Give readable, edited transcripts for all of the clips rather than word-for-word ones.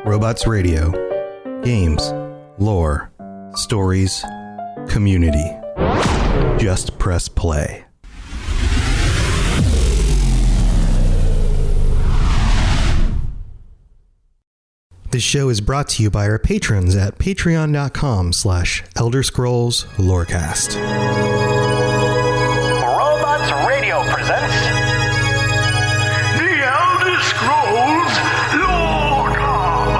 Robots Radio. Games, lore, stories, community. Just press play. This show is brought to you by our patrons at patreon.com/Elder Scrolls Lorecast. Robots Radio presents The Elder Scrolls Lorecast.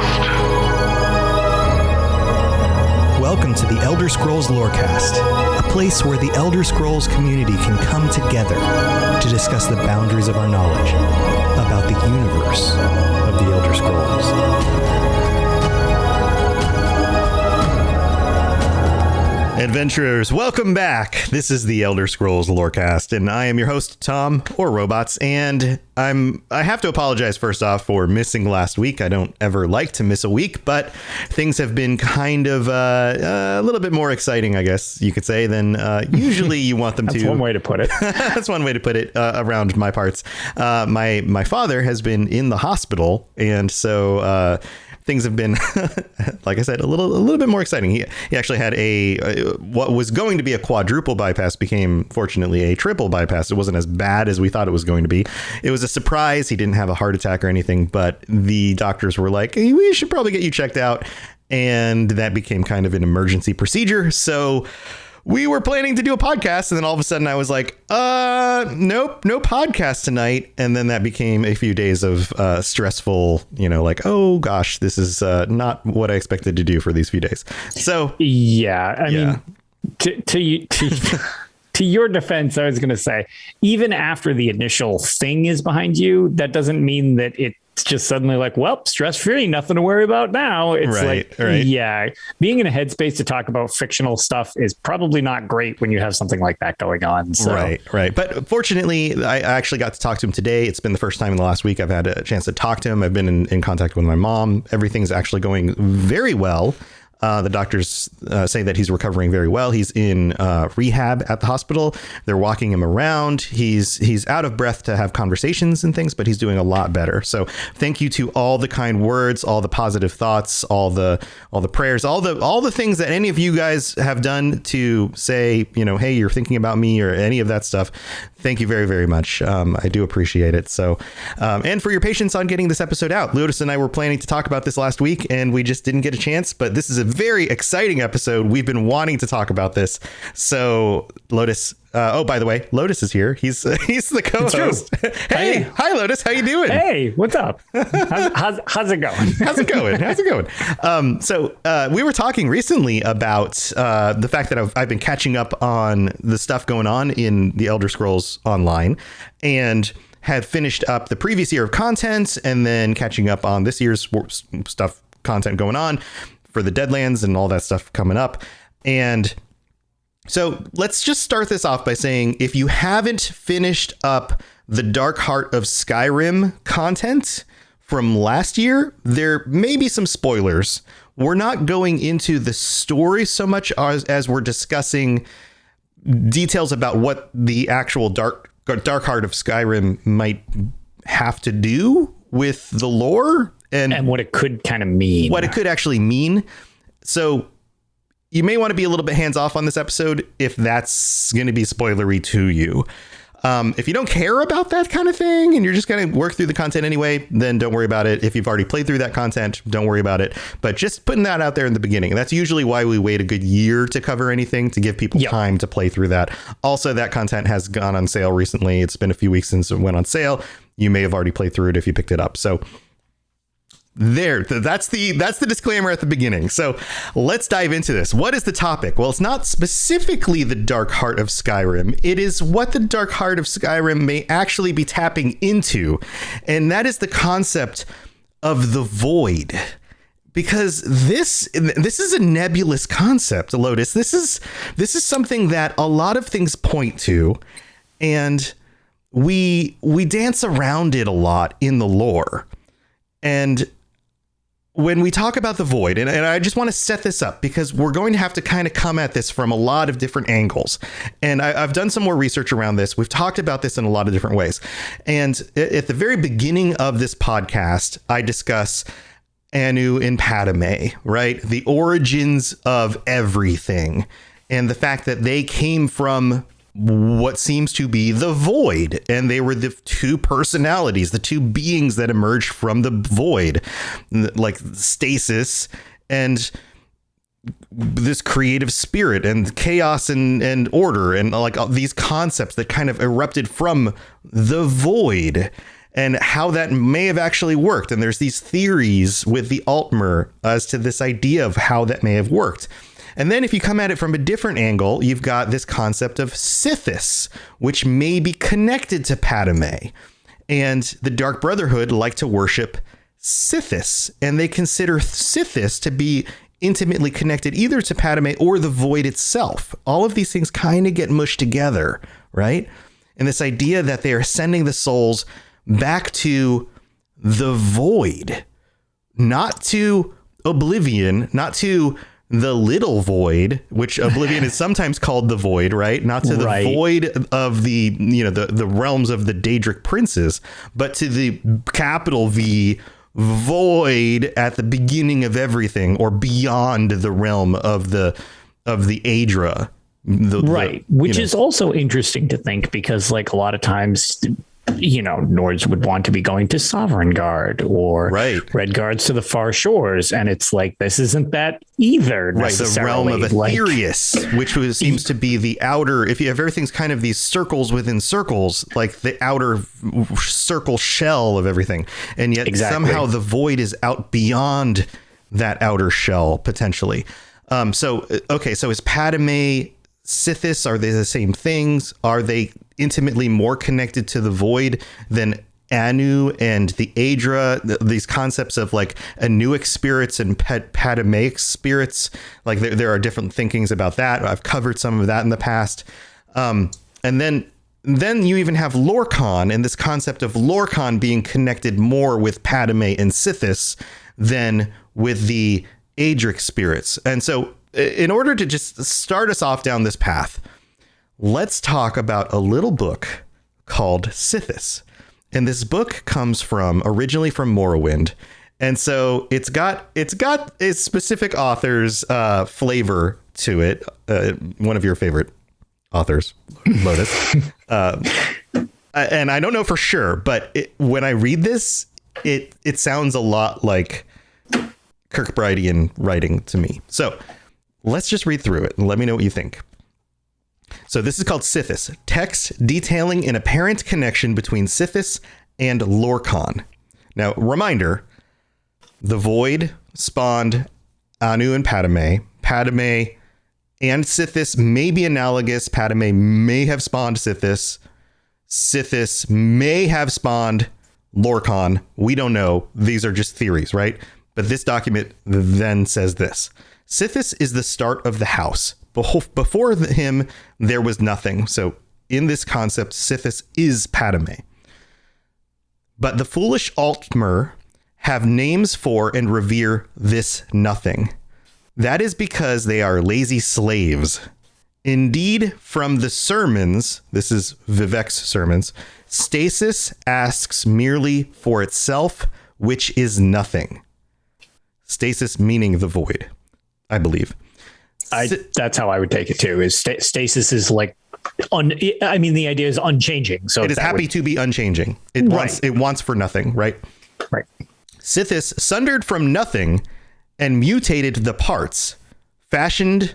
Welcome to the Elder Scrolls Lorecast, a place where the Elder Scrolls community can come together to discuss the boundaries of our knowledge about the universe of the Elder Scrolls. Adventurers, welcome back. This is the Elder Scrolls Lorecast, and I am your host, Tom, or Robots, and I have to apologize first off for missing last week. I don't ever like to miss a week, but things have been kind of a little bit more exciting, I guess you could say, than usually you want them to. That's one way to put it. That's one way to put it around my parts. My father has been in the hospital, and so things have been, like I said, a little bit more exciting. He actually had what was going to be a quadruple bypass became, fortunately, a triple bypass. It wasn't as bad as we thought it was going to be. It was a surprise. He didn't have a heart attack or anything, but the doctors were like, hey, we should probably get you checked out. And that became kind of an emergency procedure. So we were planning to do a podcast, and then all of a sudden I was like, nope, no podcast tonight. And then that became a few days of stressful, like, oh gosh, this is not what I expected to do for these few days. So yeah, I mean, to your defense, I was going to say, even after the initial thing is behind you, that doesn't mean that it's just suddenly like, well, stress-free, nothing to worry about now. It's right. Yeah, being in a headspace to talk about fictional stuff is probably not great when you have something like that going on. So. Right. But fortunately, I actually got to talk to him today. It's been the first time in the last week I've had a chance to talk to him. I've been in contact with my mom. Everything's actually going very well. The doctors say that he's recovering very well. He's in rehab at the hospital. They're walking him around. He's out of breath to have conversations and things, but he's doing a lot better. So thank you to all the kind words, all the positive thoughts, all the prayers, all the things that any of you guys have done to say, hey, you're thinking about me or any of that stuff. Thank you very, very much. I do appreciate it. So and for your patience on getting this episode out. Lotus and I were planning to talk about this last week, and we just didn't get a chance. But this is a very exciting episode. We've been wanting to talk about this. So Lotus, by the way, Lotus is here. He's the co-host. Hey, hi Lotus, how you doing? Hey, what's up? How's it going? How's it going? So we were talking recently about the fact that I've been catching up on the stuff going on in the Elder Scrolls Online, and had finished up the previous year of content, and then catching up on this year's content going on for the Deadlands and all that stuff coming up. And so let's just start this off by saying, if you haven't finished up the Dark Heart of Skyrim content from last year, there may be some spoilers. We're not going into the story so much as we're discussing details about what the actual Dark Heart of Skyrim might have to do with the lore and what it could kind of mean. What it could actually mean. So you may want to be a little bit hands off on this episode if that's going to be spoilery to you. If you don't care about that kind of thing and you're just going to work through the content anyway, then don't worry about it. If you've already played through that content, don't worry about it. But just putting that out there in the beginning. That's usually why we wait a good year to cover anything, to give people time to play through that. Also, that content has gone on sale recently. It's been a few weeks since it went on sale. You may have already played through it if you picked it up. So that's the disclaimer at the beginning. So let's dive into this. What is the topic? Well, it's not specifically the Dark Heart of Skyrim. It is what the Dark Heart of Skyrim may actually be tapping into. And that is the concept of the void. Because this is a nebulous concept, Lotus. This is something that a lot of things point to, and we dance around it a lot in the lore. And when we talk about the void, and I just want to set this up because we're going to have to kind of come at this from a lot of different angles. And I've done some more research around this. We've talked about this in a lot of different ways. And at the very beginning of this podcast, I discuss Anu and Padme, right? The origins of everything, and the fact that they came from what seems to be the void, and they were the two personalities, the two beings that emerged from the void, like stasis and this creative spirit and chaos and order, and like these concepts that kind of erupted from the void, and how that may have actually worked. And there's these theories with the Altmer as to this idea of how that may have worked. And then if you come at it from a different angle, you've got this concept of Sithis, which may be connected to Padme. And the Dark Brotherhood like to worship Sithis, and they consider Sithis to be intimately connected either to Padme or the void itself. All of these things kind of get mushed together, right? And this idea that they are sending the souls back to the void, not to oblivion, not to the little void, which oblivion is sometimes called the void, right? Not to the void of the, the realms of the Daedric princes, but to the capital V void at the beginning of everything, or beyond the realm of the Aedra. Which is also interesting to think, because like a lot of times, Nords would want to be going to Sovereign Guard or Red Guards to the far shores. And it's like, this isn't that either. Right. The realm of Aetherius, which seems to be the outer, if you have everything's kind of these circles within circles, like the outer circle shell of everything. And yet somehow the void is out beyond that outer shell, potentially. So is Padme, Sithis, are they the same things? Are they intimately more connected to the void than Anu and the Aedra? These concepts of like Anuic spirits and Padmaic spirits, like there are different thinkings about that. I've covered some of that in the past. And then you even have Lorkhan, and this concept of Lorkhan being connected more with Padme and Sithis than with the Aedric spirits. And so in order to just start us off down this path, let's talk about a little book called Sithis. And this book comes originally from Morrowind. And so it's got a specific author's flavor to it. One of your favorite authors, Lotus. And I don't know for sure, but when I read this, it sounds a lot like Kirkbridean writing to me. So let's just read through it and let me know what you think. So this is called Sithis, text detailing an apparent connection between Sithis and Lorkhan. Now, reminder, the void spawned Anu and Padme. Padme and Sithis may be analogous. Padme may have spawned Sithis. Sithis may have spawned Lorkhan. We don't know. These are just theories, right? But this document then says this. Sithis is the start of the house. Before him, there was nothing. So in this concept, Sithis is Padme. But the foolish Altmer have names for and revere this nothing. That is because they are lazy slaves. Indeed, from the sermons, this is Vivek's sermons, stasis asks merely for itself, which is nothing. Stasis meaning the void, I believe. That's how I would take it too. Is stasis is like, the idea is unchanging. So it is happy to be unchanging. It wants for nothing, right? Right. Sithis sundered from nothing and mutated the parts, fashioning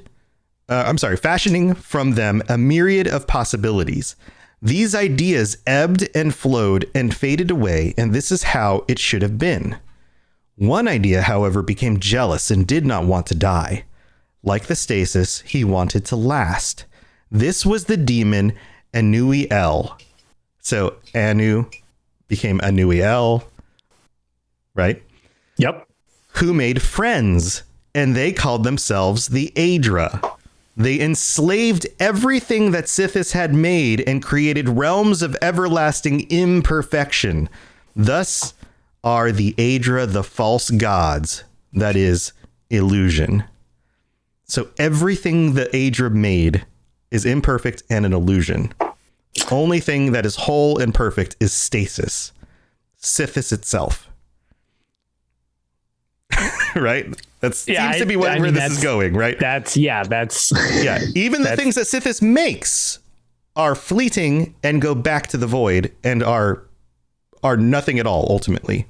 from them a myriad of possibilities. These ideas ebbed and flowed and faded away, and this is how it should have been. One idea, however, became jealous and did not want to die. Like the stasis, he wanted to last. This was the demon Anuiel. So Anu became Anuiel, right? Yep. Who made friends, and they called themselves the Aedra. They enslaved everything that Sithis had made and created realms of everlasting imperfection. Thus are the Aedra the false gods, that is, illusion. So everything the Aedra made is imperfect and an illusion. Only thing that is whole and perfect is stasis, Sithis itself. right? That seems to be where this is going, right? Yeah. Even the things that Sithis makes are fleeting and go back to the void and are nothing at all, ultimately,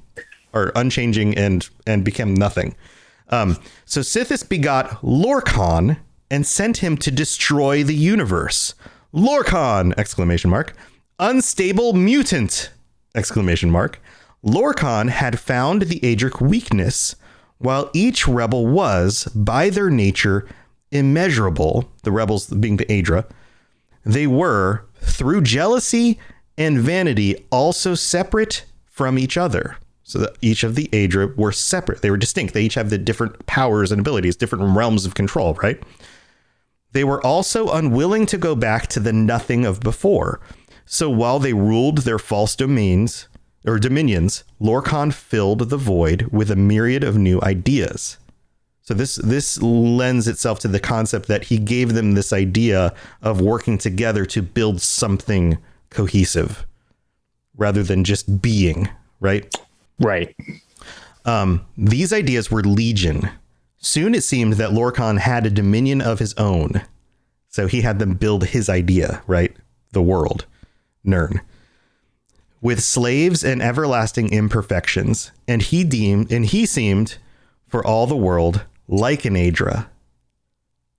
are unchanging and become nothing. So Sithis begot Lorkhan and sent him to destroy the universe. Lorkhan! Exclamation mark. Unstable mutant! Exclamation mark. Lorkhan had found the Aedric weakness, while each rebel was, by their nature, immeasurable, the rebels being the Aedra. They were, through jealousy and vanity, also separate from each other. So that each of the Aedra were separate. They were distinct. They each have the different powers and abilities, different realms of control, right? They were also unwilling to go back to the nothing of before. So while they ruled their false dominions, Lorkhan filled the void with a myriad of new ideas. So this lends itself to the concept that he gave them this idea of working together to build something cohesive rather than just being, right? Right. These ideas were legion. Soon it seemed that Lorkhan had a dominion of his own. So he had them build his idea, right? The world, Nirn, with slaves and everlasting imperfections. And he seemed for all the world like an Aedra,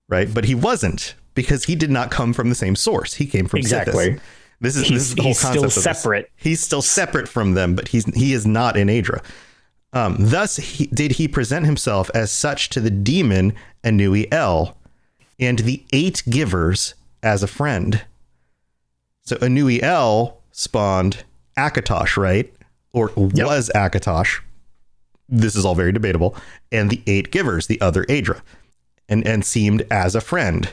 right? But he wasn't, because he did not come from the same source. He came from Sithis. This is the whole concept. He's still separate. He's still separate from them, but he is not an Aedra. Thus did he present himself as such to the demon Anui El and the 8 givers as a friend. So Anui El spawned Akatosh, right? Or was Akatosh. This is all very debatable. And the 8 givers, the other Aedra, and seemed as a friend.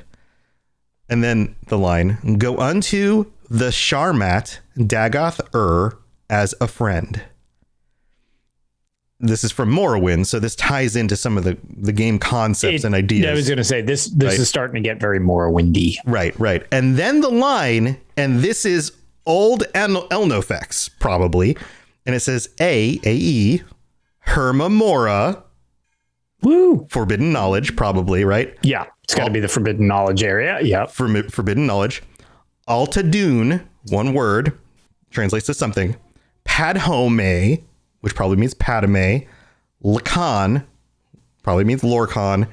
And then the line, go unto the Sharmat Dagoth as a friend. This is from Morrowind, so this ties into some of the game concepts and ideas. I was going to say, this is starting to get very Morrowindy. Right. And then the line, and this is old Elnofex, probably, and it says A-E, Hermamora. Woo! Forbidden knowledge, probably, right? Yeah, it's got to be the forbidden knowledge area. Yeah. Forbidden knowledge. Altadune, one word, translates to something. Padhome, which probably means Padme. Lacan, probably means Lorkhan.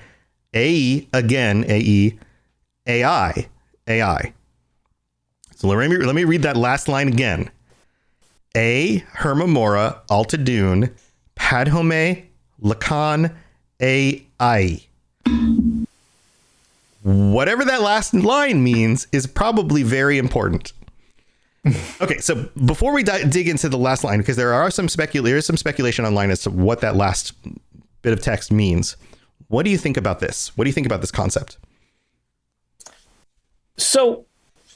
A-E, again, A-E. AI. So let me read that last line again. A, Hermamora, Altadune, Padhome, Lacan, AI. Whatever that last line means is probably very important. Okay, so before we dig into the last line, because there is some speculation online as to what that last bit of text means. What do you think about this? What do you think about this concept? So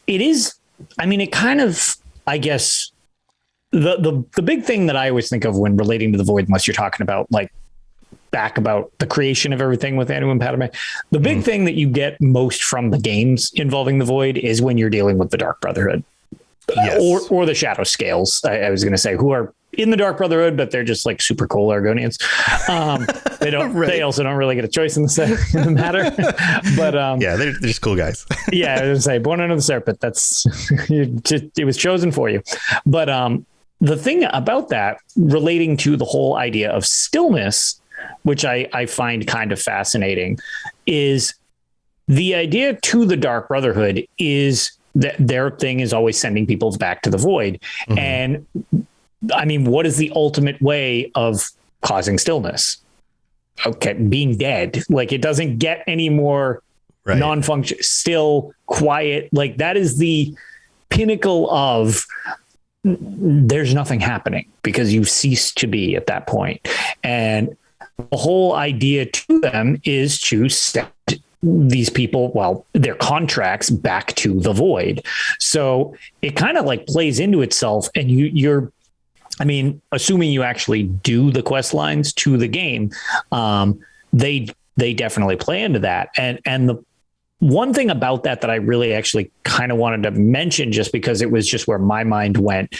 it is, I mean, it kind of, I guess, the big thing that I always think of when relating to the void, unless you're talking about like back about the creation of everything with Anu and Padme, the big thing that you get most from the games involving the void is when you're dealing with the Dark Brotherhood. Yes. Or the Shadow Scales, I was going to say, who are in the Dark Brotherhood, but they're just like super cool Argonians. They don't. Right. They also don't really get a choice in the matter. But yeah, they're just cool guys. Yeah, I was going to say, born under the serpent. That's it was chosen for you. But the thing about that, relating to the whole idea of stillness, which I find kind of fascinating, is the idea to the Dark Brotherhood is that their thing is always sending people back to the void. Mm-hmm. And I mean, what is the ultimate way of causing stillness? Okay, being dead. Like, it doesn't get any more non-function, still, quiet. Like, that is the pinnacle of there's nothing happening because you've ceased to be at that point. And the whole idea to them is to set these people, well, their contracts back to the void. So it kind of like plays into itself, and you're, I mean, assuming you actually do the quest lines to the game, they definitely play into that. And the one thing about that I really actually kind of wanted to mention, just because it was just where my mind went,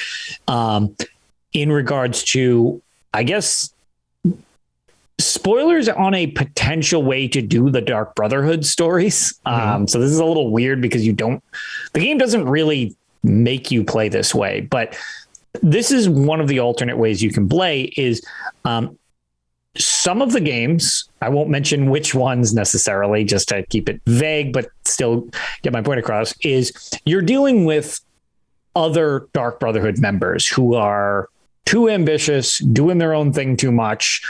in regards to, I guess, spoilers on a potential way to do the Dark Brotherhood stories. So this is a little weird because the game doesn't really make you play this way, but this is one of the alternate ways you can play is some of the games, I won't mention which ones necessarily, just to keep it vague, but still get my point across, is you're dealing with other Dark Brotherhood members who are too ambitious, doing their own thing too much,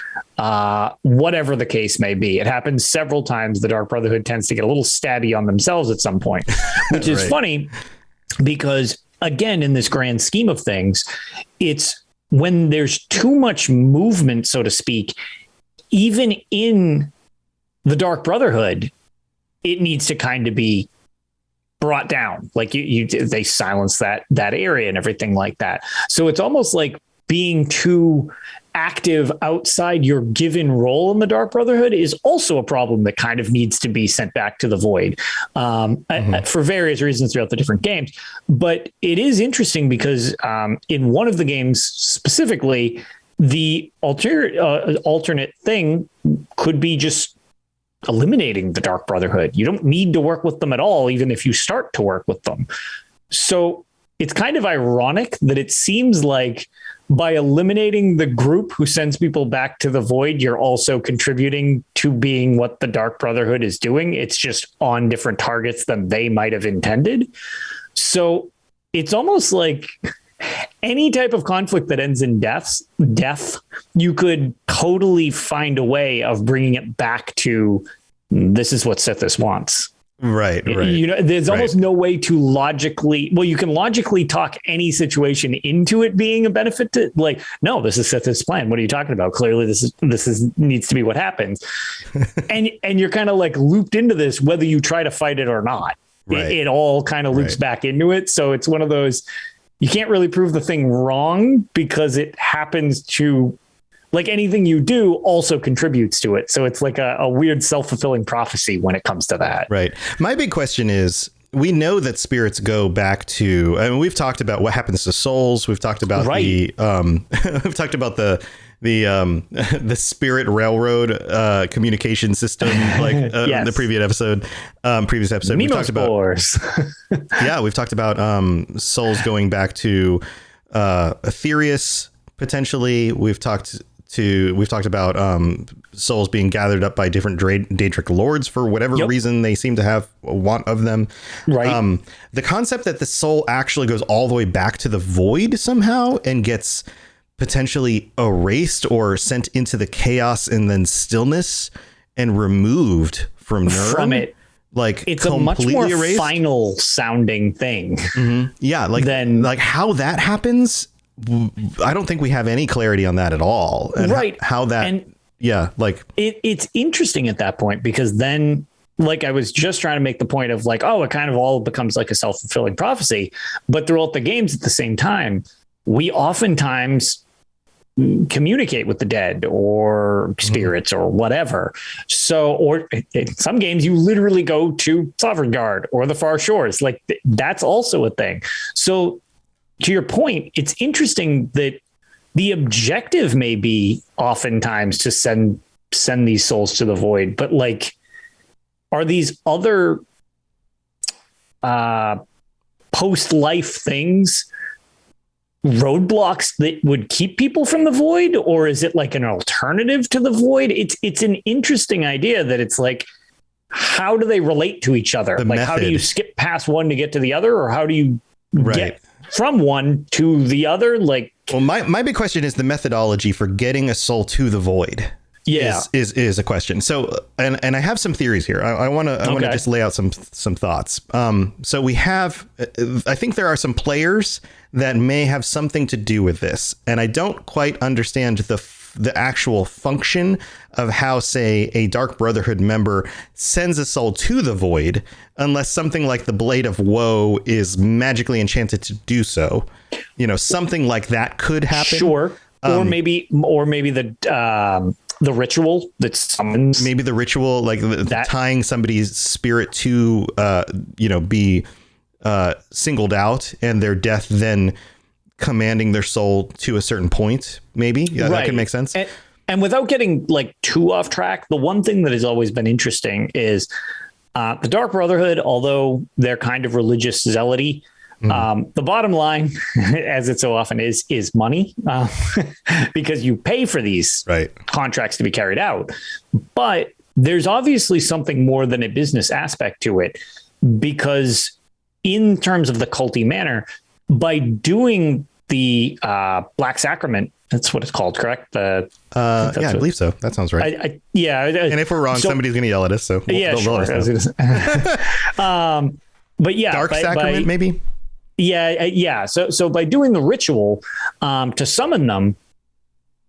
whatever the case may be. It happens several times. The Dark Brotherhood tends to get a little stabby on themselves at some point, which is funny because, again, in this grand scheme of things, it's when there's too much movement, so to speak, even in the Dark Brotherhood, it needs to kind of be brought down. Like they silence that area and everything like that. So it's almost like being too active outside your given role in the Dark Brotherhood is also a problem that kind of needs to be sent back to the void for various reasons throughout the different games. But it is interesting because in one of the games specifically, the alternate thing could be just eliminating the Dark Brotherhood. You don't need to work with them at all, even if you start to work with them. So it's kind of ironic that it seems like by eliminating the group who sends people back to the void, you're also contributing to being what the Dark Brotherhood is doing. It's just on different targets than they might have intended. So it's almost like any type of conflict that ends in death, you could totally find a way of bringing it back to this is what Sithis wants. Right. You know, there's almost no way to you can logically talk any situation into it being a benefit to, like, no, this is Sithis' plan. What are you talking about? Clearly this needs to be what happens. and you're kind of like looped into this, whether you try to fight it or not. Right. It all kind of loops back into it. So it's one of those, you can't really prove the thing wrong because it happens to, like anything you do also contributes to it. So it's like a weird self-fulfilling prophecy when it comes to that. Right. My big question is, we know that spirits go back to, I mean, we've talked about what happens to souls. We've talked about we've talked about the spirit railroad communication system, like yes. The previous episode. We've talked about we've talked about souls going back to Aetherius potentially. We've talked about souls being gathered up by different Daedric lords for whatever reason they seem to have a want of them. Right. The concept that the soul actually goes all the way back to the void somehow and gets potentially erased or sent into the chaos and then stillness and removed from it. Like it's a much more erased. Final sounding thing. Mm-hmm. Yeah. Like how that happens. I don't think we have any clarity on that at all. And how that, it's interesting at that point, because then, like, I was just trying to make the point of like, oh, it kind of all becomes like a self-fulfilling prophecy, but throughout the games at the same time, we oftentimes communicate with the dead or spirits or whatever. So, or in some games you literally go to Sovereign Guard or the Far Shores. Like that's also a thing. So to your point, it's interesting that the objective may be oftentimes to send these souls to the void, but like, are these other post-life things roadblocks that would keep people from the void, or is it like an alternative to the void? It's an interesting idea that it's like, how do they relate to each other? Like, how do you skip past one to get to the other, or how do you get from one to the other? Like, well, my big question is the methodology for getting a soul to the void. Is a question. So, and I have some theories here. I want to just lay out some thoughts. So we have, I think there are some players that may have something to do with this, and I don't quite understand the actual function of how, say, a Dark Brotherhood member sends a soul to the void, unless something like the Blade of Woe is magically enchanted to do so. You know, something like that could happen. Sure. Or maybe the ritual that summons, maybe the ritual, like tying somebody's spirit to, be singled out, and their death then commanding their soul to a certain point. Maybe that can make sense. And without getting like too off track, the one thing that has always been interesting is the Dark Brotherhood, although they're kind of religious zealoty, the bottom line, as it so often is money, because you pay for these contracts to be carried out. But there's obviously something more than a business aspect to it, because in terms of the culty manner, by doing the Black Sacrament, that's what it's called, correct? I believe so. That sounds right. And if we're wrong, somebody's going to yell at us. So they'll let us know. But yeah, Dark Sacrament, maybe. Yeah. So by doing the ritual to summon them,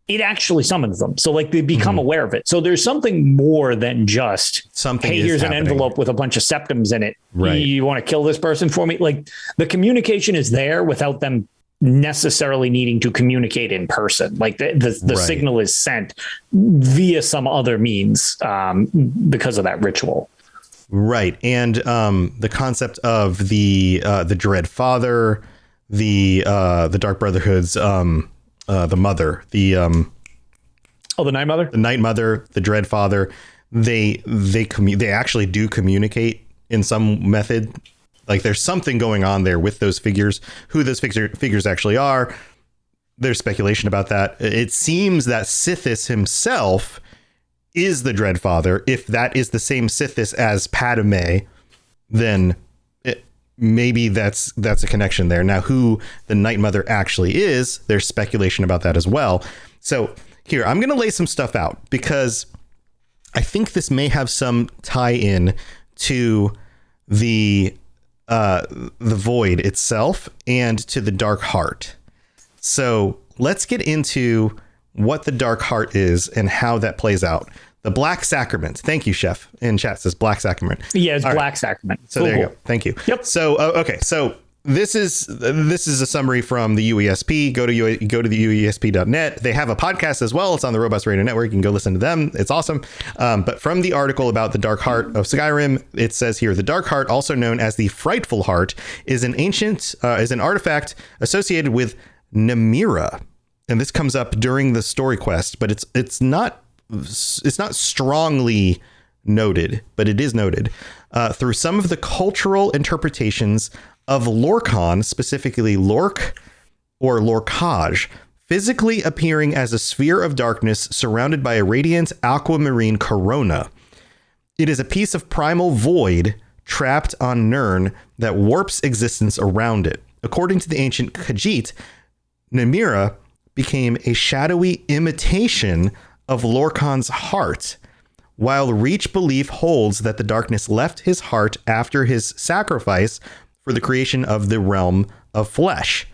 it actually summons them. So like they become aware of it. So there's something more than just something. Hey, here's an envelope with a bunch of septums in it. Right. You want to kill this person for me? Like the communication is there without them necessarily needing to communicate in person. Like the signal is sent via some other means because of that ritual. Right. And the concept of the Dread Father, the Dark Brotherhood's the mother, the Night Mother, the Dread Father, they actually do communicate in some method. Like there's something going on there with those figures. Who those figures actually are, there's speculation about that. It seems that Sithis himself is the Dread Father. If that is the same Sithis as Padme, then maybe that's a connection there. Now, who the Night Mother actually is, there's speculation about that as well. So here, I'm going to lay some stuff out because I think this may have some tie-in to the void itself and to the Dark Heart. So let's get into what the Dark Heart is and how that plays out. The Black Sacrament. Thank you, Chef. In chat says Black Sacrament. Yeah, it's Black Sacrament. So there you go. Thank you. Yep. So okay. So this is a summary from the UESP. Go to the UESP.net. They have a podcast as well. It's on the Robust Radio Network. You can go listen to them. It's awesome. But from the article about the Dark Heart of Skyrim, it says here, the Dark Heart, also known as the Frightful Heart, is an artifact associated with Namira. And this comes up during the story quest, but it's not strongly noted, but it is noted through some of the cultural interpretations of Lorkhan, specifically Lork or Lorkage, physically appearing as a sphere of darkness surrounded by a radiant aquamarine corona. It is a piece of primal void trapped on Nirn that warps existence around it. According to the ancient Khajiit, Namira became a shadowy imitation of Lorkhan's heart, while Reach belief holds that the darkness left his heart after his sacrifice for the creation of the realm of flesh.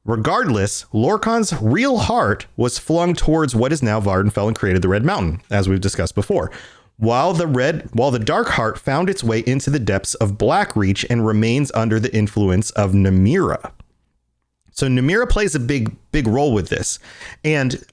Regardless, Lorkhan's real heart was flung towards what is now Vardenfell and created the Red Mountain, as we've discussed before, while the Dark Heart found its way into the depths of Blackreach and remains under the influence of Namira. So Namira plays a big role with this. And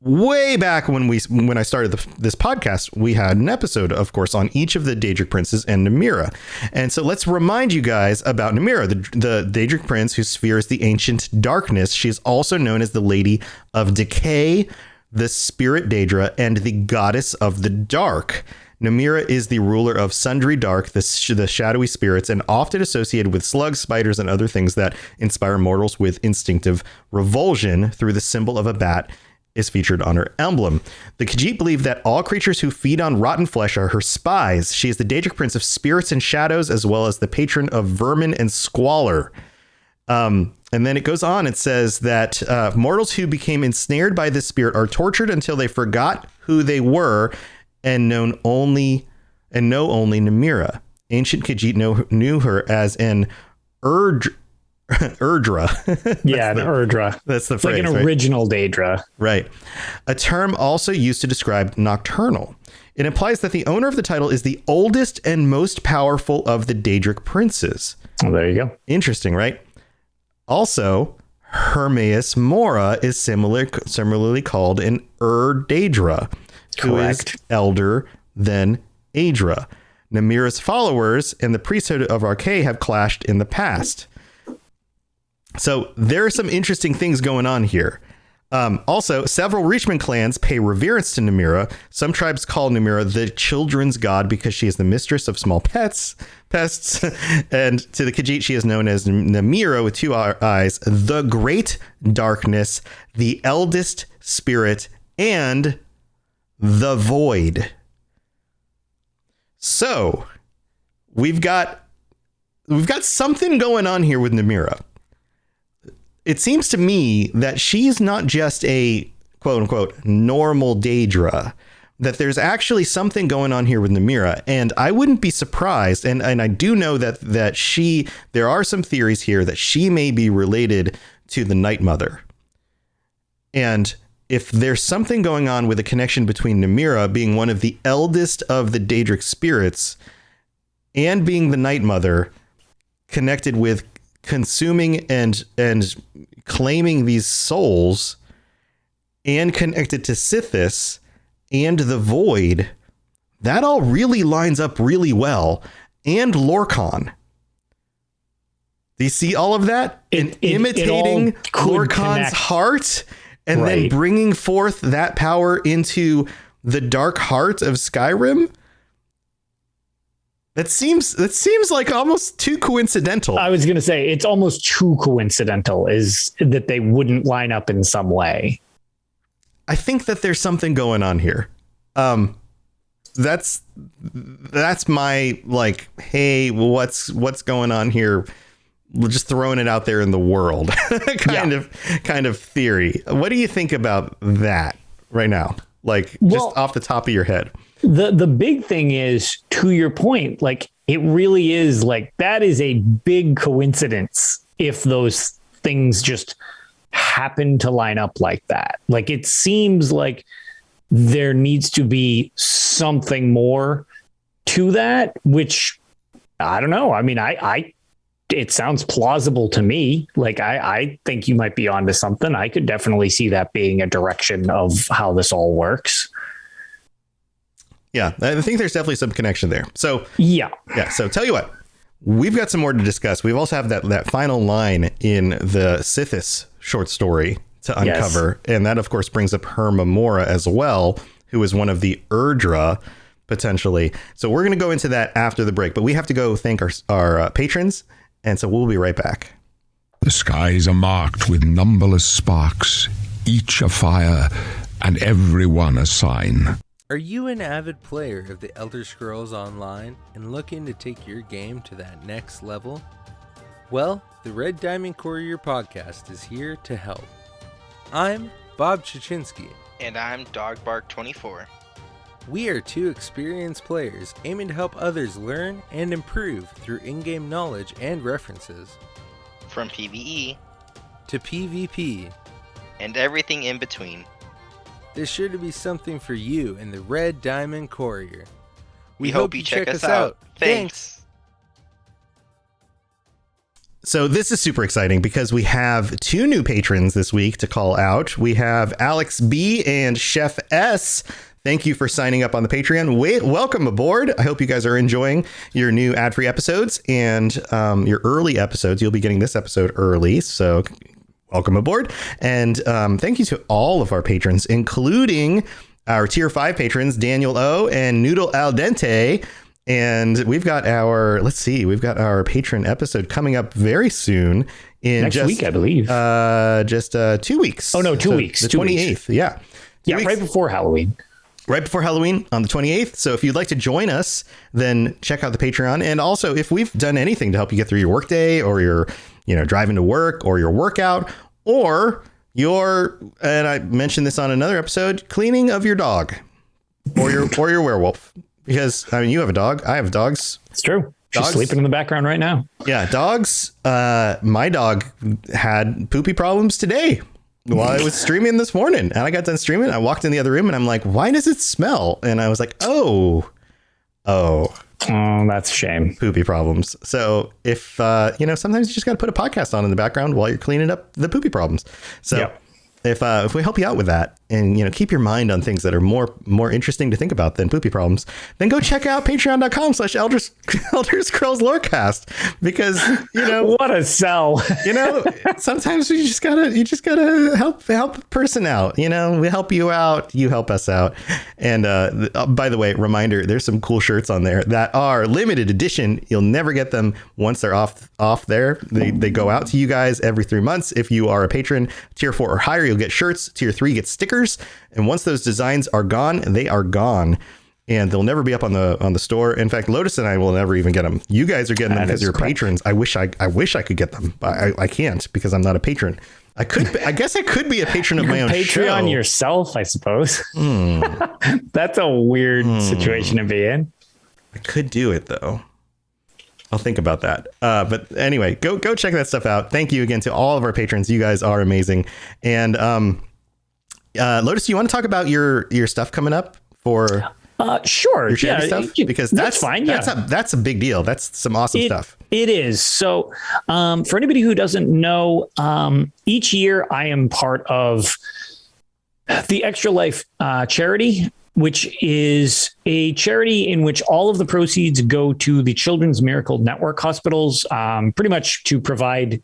way back when I started this podcast, we had an episode, of course, on each of the Daedric princes and Namira. And so let's remind you guys about Namira, the Daedric prince whose sphere is the ancient darkness. She is also known as the Lady of Decay, the Spirit Daedra, and the Goddess of the Dark. Namira is the ruler of sundry dark, the shadowy spirits, and often associated with slugs, spiders, and other things that inspire mortals with instinctive revulsion through the symbol of a bat is featured on her emblem. The Khajiit believe that all creatures who feed on rotten flesh are her spies. She is the Daedric prince of spirits and shadows, as well as the patron of vermin and squalor. And then it goes on. It says that mortals who became ensnared by this spirit are tortured until they forgot who they were and know only Namira. Ancient Khajiit knew her as an Urdra. Yeah, an Urdra. That's the it's phrase, like an original Daedra. Right. A term also used to describe nocturnal. It implies that the owner of the title is the oldest and most powerful of the Daedric princes. Well, there you go. Interesting, right? Also, Hermaeus Mora is similarly called an Daedra, who is elder than Aedra. Namira's followers and the priesthood of Arkay have clashed in the past. So there are some interesting things going on here. Also, several Reachman clans pay reverence to Namira. Some tribes call Namira the children's god because she is the mistress of small pests. And to the Khajiit, she is known as Namira with two eyes, the great darkness, the eldest spirit, and the void. So we've got something going on here with Namira. It seems to me that she's not just a quote unquote normal Daedra, that there's actually something going on here with Namira. And I wouldn't be surprised. And I do know that there are some theories here that she may be related to the Night Mother. And if there's something going on with a connection between Namira being one of the eldest of the Daedric spirits and being the Night Mother connected with consuming and claiming these souls and connected to Sithis and the void, that all really lines up really well. And Lorkhan. Do you see all of that? Imitating Lorkhan's heart and then bringing forth that power into the Dark Heart of Skyrim. That seems like almost too coincidental. I was going to say it's almost too coincidental is that they wouldn't line up in some way. I think that there's something going on here. That's my like, hey, what's going on here? We're just throwing it out there in the world kind of theory. What do you think about that right now? Like just off the top of your head. The big thing is, to your point, like it really is like that is a big coincidence if those things just happen to line up like that. Like it seems like there needs to be something more to that, which I don't know. I mean, it sounds plausible to me. Like I think you might be onto something. I could definitely see that being a direction of how this all works. Yeah, I think there's definitely some connection there. So yeah. So tell you what, we've got some more to discuss. We also have that final line in the Sithis short story to uncover. Yes. And that, of course, brings up her Memora as well, who is one of the Urdra, potentially. So we're going to go into that after the break. But we have to go thank our patrons. And so we'll be right back. The skies are marked with numberless sparks, each a fire, and every one a sign. Are you an avid player of the Elder Scrolls Online and looking to take your game to that next level? Well, the Red Diamond Courier podcast is here to help. I'm Bob Chichinski. And I'm Dogbark24. We are two experienced players aiming to help others learn and improve through in-game knowledge and references. From PvE to PvP and everything in between. There's sure to be something for you in the Red Diamond Courier. We hope you check us out. Thanks. So this is super exciting because we have two new patrons this week to call out. We have Alex B and Chef S. Thank you for signing up on the Patreon. Welcome aboard. I hope you guys are enjoying your new ad-free episodes and your early episodes. You'll be getting this episode early, so welcome aboard. And thank you to all of our patrons, including our tier 5 patrons, Daniel O and Noodle Al Dente. And we've got our patron episode coming up very soon in next week, I believe. Just 2 weeks. Oh no, 2 weeks. The 28th. Yeah. 2 weeks. Right before Halloween. Right before Halloween on the 28th. So if you'd like to join us, then check out the Patreon. And also, if we've done anything to help you get through your workday or your, driving to work or your workout or and I mentioned this on another episode, cleaning of your dog or your werewolf. Because, you have a dog. I have dogs. It's true. She's sleeping in the background right now. Yeah, dogs. My dog had poopy problems today while I was streaming this morning. And I got done streaming. I walked in the other room and I'm like, why does it smell? And I was like, oh, that's a shame. Poopy problems. So if, sometimes you just got to put a podcast on in the background while you're cleaning up the poopy problems. So if we help you out with that, and keep your mind on things that are more interesting to think about than poopy problems, then go check out patreon.com/Elder Scrolls Lorecast, because what a sell. Sometimes you just gotta help a person out. We help you out, you help us out. And by the way, reminder, there's some cool shirts on there that are limited edition. You'll never get them once they're off there. They go out to you guys every 3 months. If you are a patron tier 4 or higher, you'll get shirts. Tier 3 gets stickers. And once those designs are gone, they are gone, and they'll never be up on the store. In fact, Lotus and I will never even get them. You guys are getting them because you're patrons. I wish I could get them, but I can't because I'm not a patron. I guess I could be a patron of my own Patreon show. Yourself, I suppose. That's a weird situation to be in. I could do it though. I'll think about that. But anyway, go check that stuff out. Thank you again to all of our patrons. You guys are amazing. And Lotus, do you want to talk about your stuff coming up for sure, your charity stuff? Because that's fine. That's a big deal. That's some awesome stuff. It is. So for anybody who doesn't know, each year I am part of the Extra Life charity, which is a charity in which all of the proceeds go to the Children's Miracle Network hospitals, pretty much to provide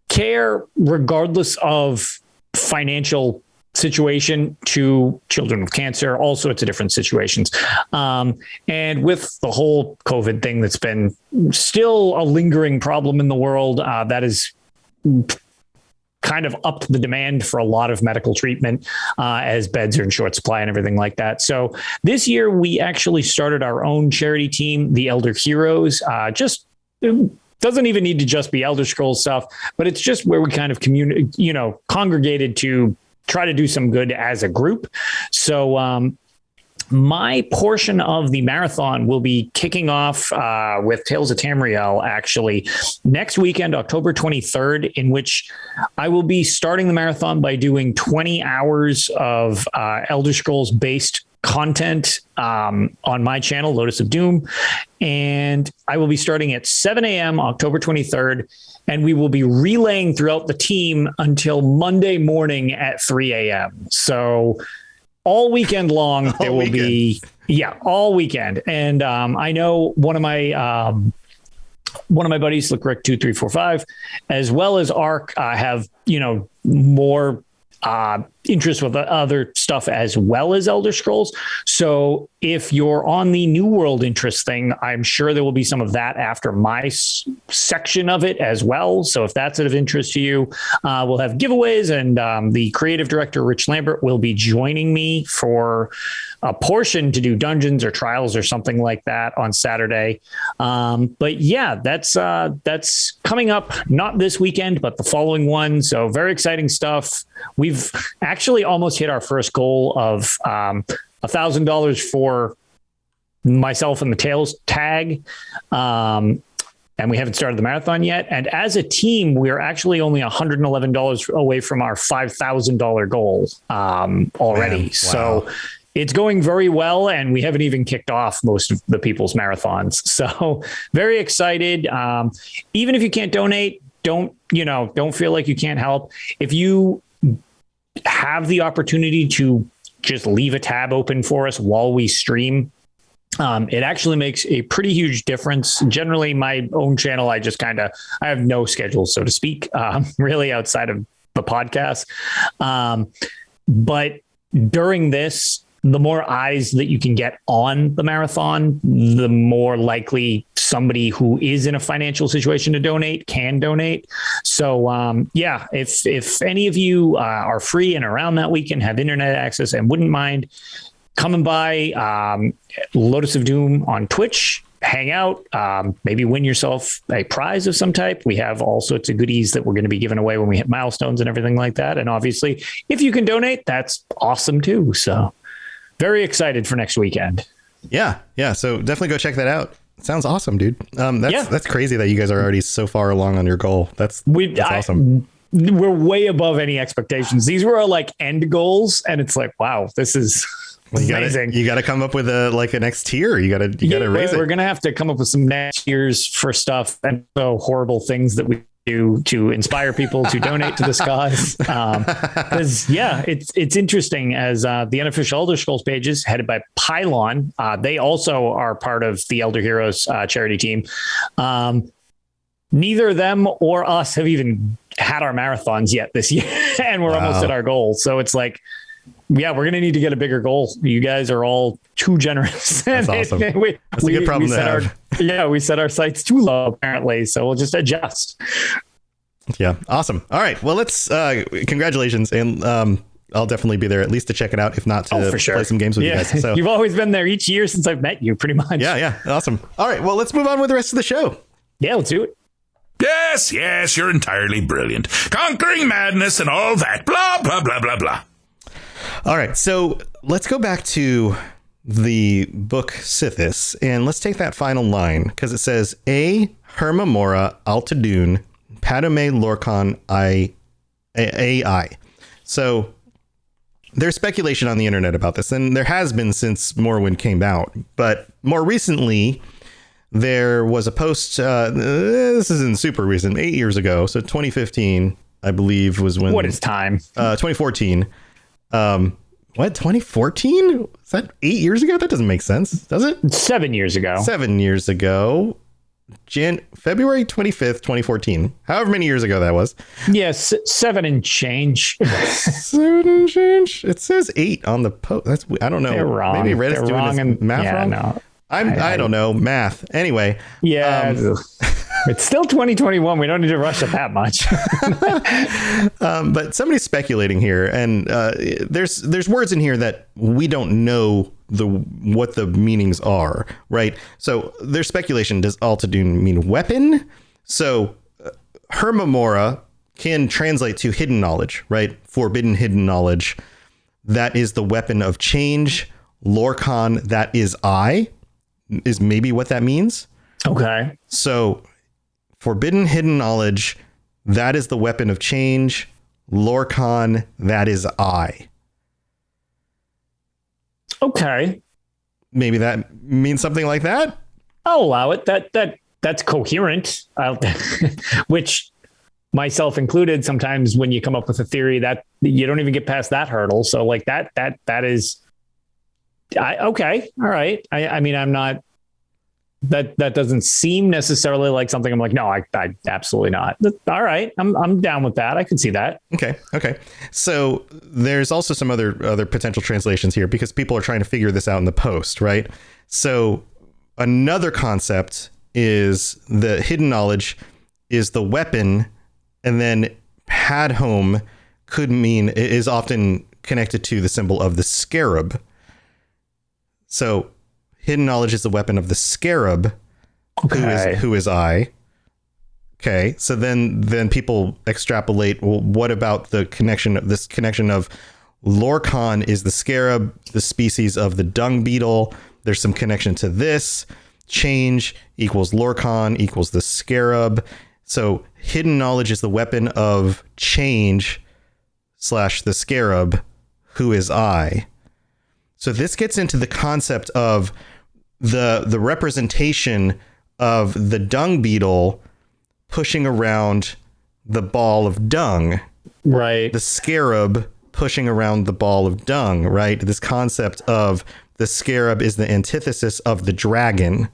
care regardless of financial situation to children with cancer, all sorts of different situations. And with the whole COVID thing that's been still a lingering problem in the world, that is kind of upped the demand for a lot of medical treatment as beds are in short supply and everything like that. So this year we actually started our own charity team, the Elder Heroes. Doesn't even need to just be Elder Scrolls stuff, but it's just where we kind of congregated to try to do some good as a group. So my portion of the marathon will be kicking off with Tales of Tamriel actually next weekend, October 23rd, in which I will be starting the marathon by doing 20 hours of Elder Scrolls based content on my channel, Lotus of Doom. And I will be starting at 7 a.m. October 23rd. And we will be relaying throughout the team until Monday morning at 3 a.m. So all weekend long, there will be, all weekend. And I know one of my buddies, Lickrick2345, as well as Ark, have, more interest with other stuff as well as Elder Scrolls. So if you're on the New World interest thing, I'm sure there will be some of that after my section of it as well. So if that's of interest to you, we'll have giveaways, and the creative director, Rich Lambert, will be joining me for a portion to do dungeons or trials or something like that on Saturday. But yeah, that's coming up, not this weekend, but the following one. So very exciting stuff. We've actually almost hit our first goal of $1,000 for myself and the Tails tag. And we haven't started the marathon yet. And as a team, we're actually only $111 away from our $5,000 goal already. Man, wow. So it's going very well, and we haven't even kicked off most of the people's marathons. So very excited. Even if you can't donate, don't feel like you can't help. If you have the opportunity to just leave a tab open for us while we stream, it actually makes a pretty huge difference. Generally, my own channel, I have no schedule, so to speak, really outside of the podcast. But during this, the more eyes that you can get on the marathon, the more likely somebody who is in a financial situation to donate can donate. So if any of you are free and around that weekend, have internet access and wouldn't mind coming by Lotus of Doom on Twitch, hang out, maybe win yourself a prize of some type. We have all sorts of goodies that we're going to be giving away when we hit milestones and everything like that. And obviously, if you can donate, that's awesome too. So very excited for next weekend. Yeah. So definitely go check that out. Sounds awesome, dude. That's crazy that you guys are already so far along on your goal. That's awesome. We're way above any expectations. These were like end goals, and it's like, wow, this is amazing. You got to come up with a next tier. You got to raise it. We're gonna have to come up with some next tiers for stuff and so horrible things that we to inspire people to donate to this cause. Because it's interesting as the unofficial Elder Scrolls pages headed by Pylon. They also are part of the Elder Heroes charity team. Neither them or us have even had our marathons yet this year, and we're almost at our goal. So it's like, yeah, we're going to need to get a bigger goal. You guys are all too generous. That's awesome. That's a good problem to have. We set our sights too low, apparently. So we'll just adjust. Yeah. Awesome. All right. Well, let's congratulations. And I'll definitely be there at least to check it out, if not to play some games with you guys. So you've always been there each year since I've met you, pretty much. Yeah. Awesome. All right. Well, let's move on with the rest of the show. Yeah, let's do it. Yes, you're entirely brilliant. Conquering madness and all that. Blah, blah, blah, blah, blah. All right, so let's go back to the book Sithis, and let's take that final line, because it says, A. Hermamora Altadun Padome Lorcan AI. So there's speculation on the internet about this, and there has been since Morrowind came out. But more recently, there was a post, this isn't super recent, 8 years ago, so 2015, I believe, was when... What is time? 2014. What, 2014? Is that 8 years ago? That doesn't make sense, does it? 7 years ago. 7 years ago. February 25th, 2014. However many years ago that was. Yes, 7 and change. 7 and change? It says 8 on the post. That's, I don't know. They're wrong. Maybe Reddit's doing wrong his math wrong? No. I don't know. Math. Anyway. Yeah. It's still 2021. We don't need to rush it that much. But somebody's speculating here, and there's words in here that we don't know what the meanings are, right? So there's speculation. Does Altadun mean weapon? So Hermamora can translate to hidden knowledge, right? Forbidden hidden knowledge. That is the weapon of change. Lorcan, that is is maybe what that means. Okay. So forbidden hidden knowledge, that is the weapon of change. Lorcan, that is I. Okay. Maybe that means something like that. I'll allow it. That's coherent. Which, myself included, sometimes when you come up with a theory that you don't even get past that hurdle. So like that is, okay. All right. I mean, I'm not, that doesn't seem necessarily like something I'm like, no, I absolutely not. All right. I'm down with that. I can see that. Okay. So there's also some other potential translations here, because people are trying to figure this out in the post, right? So another concept is the hidden knowledge is the weapon, and then Padhome is often connected to the symbol of the scarab. So hidden knowledge is the weapon of the scarab, who is I. Okay, so then people extrapolate, well, what about this connection of Lorcan is the scarab, the species of the dung beetle. There's some connection to this. Change equals Lorcan equals the scarab. So hidden knowledge is the weapon of change / the scarab, who is I. So this gets into the concept of the representation of the dung beetle pushing around the ball of dung. Right. The scarab pushing around the ball of dung, right? This concept of the scarab is the antithesis of the dragon.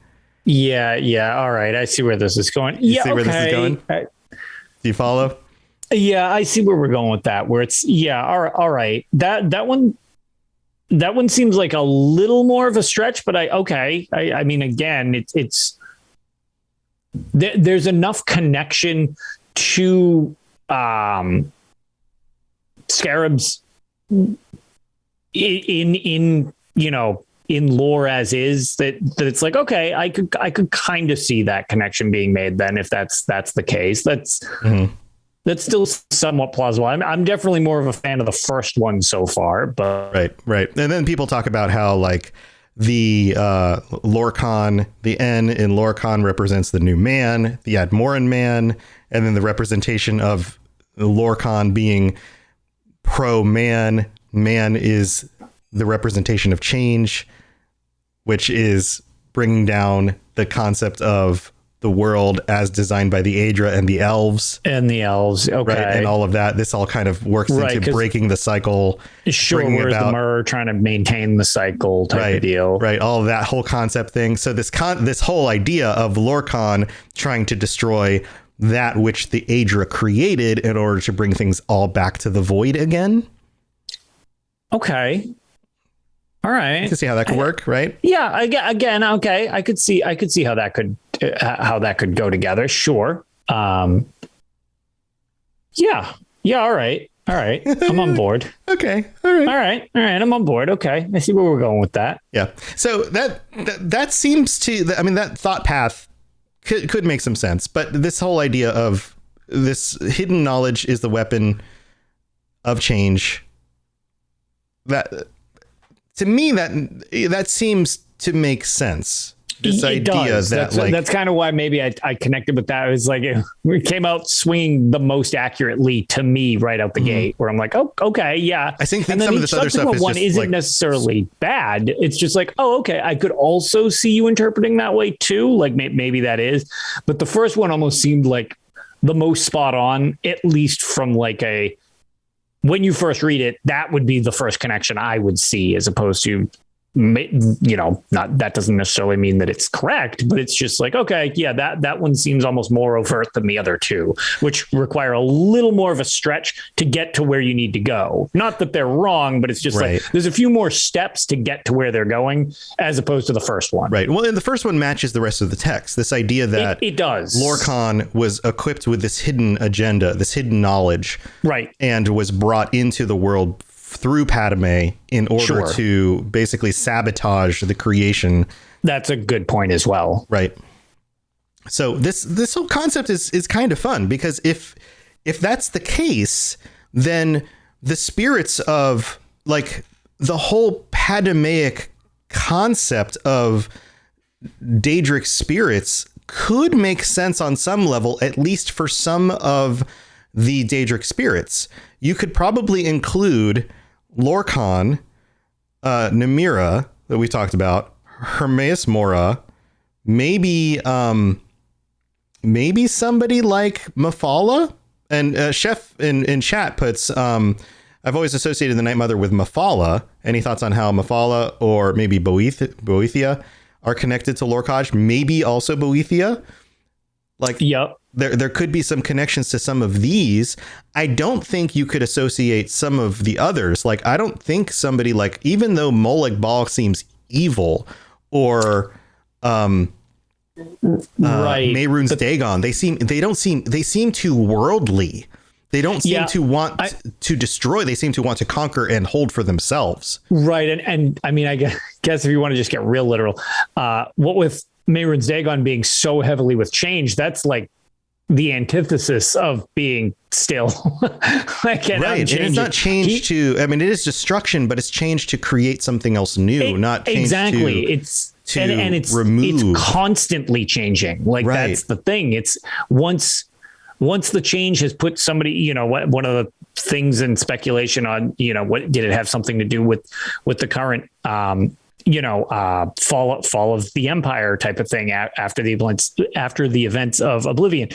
Yeah. All right. I see where this is going. Where this is going? Do you follow? Yeah, I see where we're going with that, where it's, all right. That one seems like a little more of a stretch, but I mean, again, there's enough connection to scarabs in lore as is, that it's like, okay, I could kind of see that connection being made then, if that's the case. That's still somewhat plausible. I'm definitely more of a fan of the first one so far, but right. And then people talk about how like the Lorcan, the N in Lorcan represents the new man, the Admoran man, and then the representation of Lorcan being pro-man. Man is the representation of change, which is bringing down the concept of the world as designed by the Aedra and the elves. Okay. Right, and all of that. This all kind of works into breaking the cycle. Sure, where's the Myrrh trying to maintain the cycle type of deal. Right, all of that whole concept thing. So this whole idea of Lorcan trying to destroy that which the Aedra created in order to bring things all back to the void again. Okay. All right. You can see how that could work, right? Yeah. Again, okay. I could see how that could go together. Sure. Yeah. All right. I'm on board. Okay. All right. I'm on board. Okay. I see where we're going with that. Yeah. So that seems to, I mean, that thought path could make some sense, but this whole idea of this hidden knowledge is the weapon of change, that to me, that seems to make sense. This idea that's kind of why maybe I connected with that. It was like it came out swinging the most accurately to me right out the gate, where I'm like, oh, okay, yeah. I think some of this other stuff is isn't necessarily bad. It's just like, oh, okay, I could also see you interpreting that way too. Like maybe that is, but the first one almost seemed like the most spot on, at least from like when you first read it, that would be the first connection I would see, as opposed to, not that doesn't necessarily mean that it's correct, but it's just like, okay, yeah, that one seems almost more overt than the other two, which require a little more of a stretch to get to where you need to go. Not that they're wrong, but it's just like there's a few more steps to get to where they're going, as opposed to the first one. Right. Well, and the first one matches the rest of the text. This idea that it does. Lorcan was equipped with this hidden agenda, this hidden knowledge, right, and was brought into the world through Padme in order to basically sabotage the creation. That's a good point as well. Right. So this whole concept is kind of fun, because if that's the case, then the spirits of like the whole Padmeic concept of Daedric spirits could make sense on some level, at least for some of the Daedric spirits. You could probably include Lorcan, Namira that we talked about, Hermaeus Mora, maybe somebody like Mephala. And Chef in chat puts, I've always associated the Night Mother with Mephala. Any thoughts on how Mephala or maybe Boethia are connected to Lorcan? Maybe also Boethia. Like, yep. There could be some connections to some of these. I don't think you could associate some of the others. Like, I don't think somebody like, even though Molag Bal seems evil, or Mehrunes Dagon, they seem too worldly. They don't seem to want to destroy. They seem to want to conquer and hold for themselves. Right. And I mean, I guess if you want to just get real literal, what with Mehrunes Dagon being so heavily with change, that's like the antithesis of being still. Right. And it's not changed to, I mean, it is destruction, but it's changed to create something else new, not changed exactly. to, it's remove. It's constantly changing. Like, that's the thing. It's once the change has put somebody, one of the things in speculation on, what did it have something to do with the current, fall of the Empire type of thing after the events of Oblivion.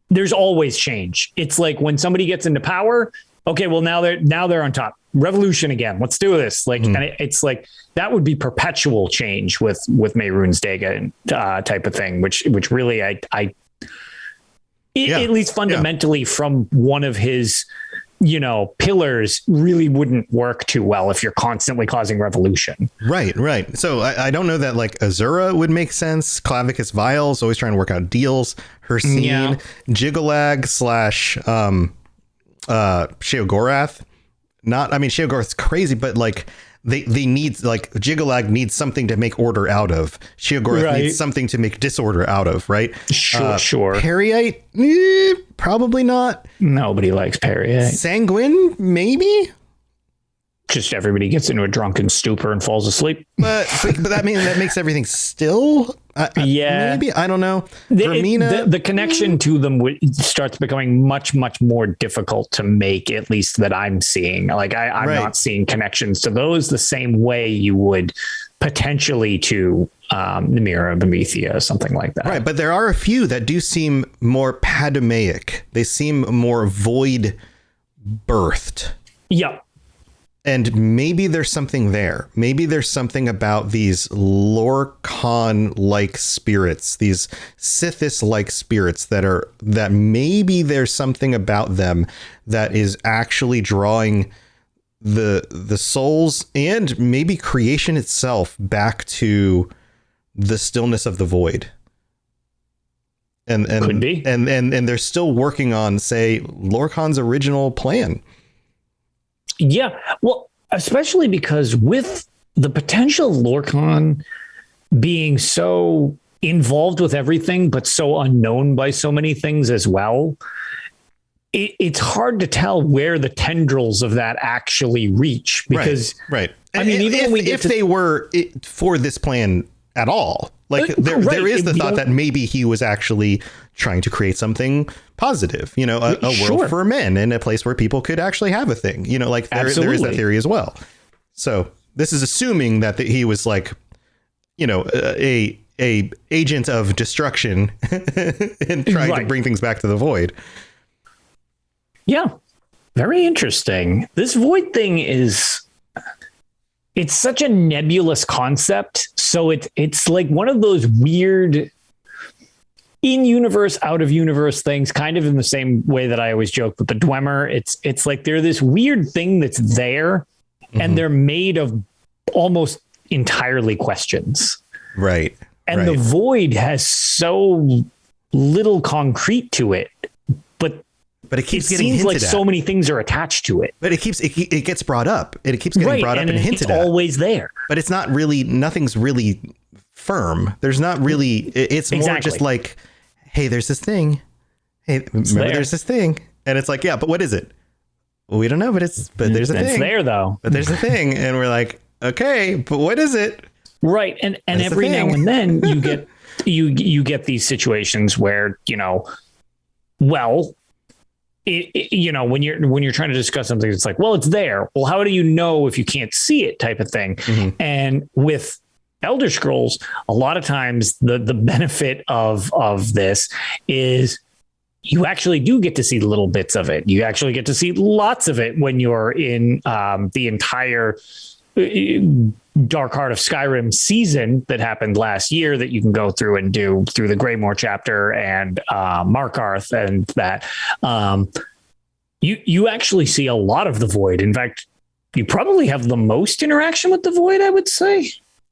There's always change. It's like when somebody gets into power, okay, well now they're on top. Revolution again. Let's do this. Like, and it's like that would be perpetual change with Mehrunes Dagon type of thing, which really at least fundamentally from one of his pillars really wouldn't work too well if you're constantly causing revolution. Right. So I don't know that like Azura would make sense. Clavicus Vile's always trying to work out deals. Her scene, Jigalag / Sheogorath. Sheogorath's crazy, but like they need, like, Jigalag needs something to make order out of. Sheogorath needs something to make disorder out of, right? Sure. Periite, probably not. Nobody likes Periite. Sanguine, maybe. Just everybody gets into a drunken stupor and falls asleep. But that means that makes everything still. Maybe, I don't know. The connection to them starts becoming much, much more difficult to make, at least that I'm seeing. Like I'm not seeing connections to those the same way you would potentially to Nemira, Nemethia, something like that. Right, but there are a few that do seem more Padmeic. They seem more void birthed. Yep. And maybe there's something there. Maybe there's something about these Lorcan-like spirits, these Sithis-like spirits that maybe there's something about them that is actually drawing the souls and maybe creation itself back to the stillness of the void. And could be. And they're still working on, say, Lorcan's original plan. Yeah, well, especially because with the potential Lorcan being so involved with everything, but so unknown by so many things as well, it's hard to tell where the tendrils of that actually reach. Because, right. I mean, even if they were for this plan at all, like there is the thought that maybe he was actually trying to create something positive, you know, a world for men and a place where people could actually have a thing, you know, like there is that theory as well. So this is assuming that he was like, you know, a agent of destruction and trying to bring things back to the void. Yeah. Very interesting. This void thing it's such a nebulous concept. So it's like one of those weird in-universe, out-of-universe things, kind of in the same way that I always joke with the Dwemer. It's like they're this weird thing that's there, and they're made of almost entirely questions. Right. And the void has so little concrete to it, but it keeps it getting seems hinted like at. So many things are attached to it. But it gets brought up. It keeps getting brought up and hinted at. It's always there. But it's not really, nothing's really firm. There's not really, it's more just like, hey, there's this thing. Hey, remember there's this thing. And it's like, yeah, but what is it? Well, we don't know, but there's a thing. It's there though. But there's a thing. And we're like, okay, but what is it? Right. And every now and then you get, you get these situations where, you know, well, you know, when you're trying to discuss something, it's like, well, it's there. Well, how do you know if you can't see it, type of thing? And with Elder Scrolls, a lot of times the benefit of this is you actually do get to see little bits of it. You actually get to see lots of it when you're in the entire Dark Heart of Skyrim season that happened last year that you can go through and do through the Greymore chapter and Markarth and that. You actually see a lot of the void. In fact, you probably have the most interaction with the void, I would say,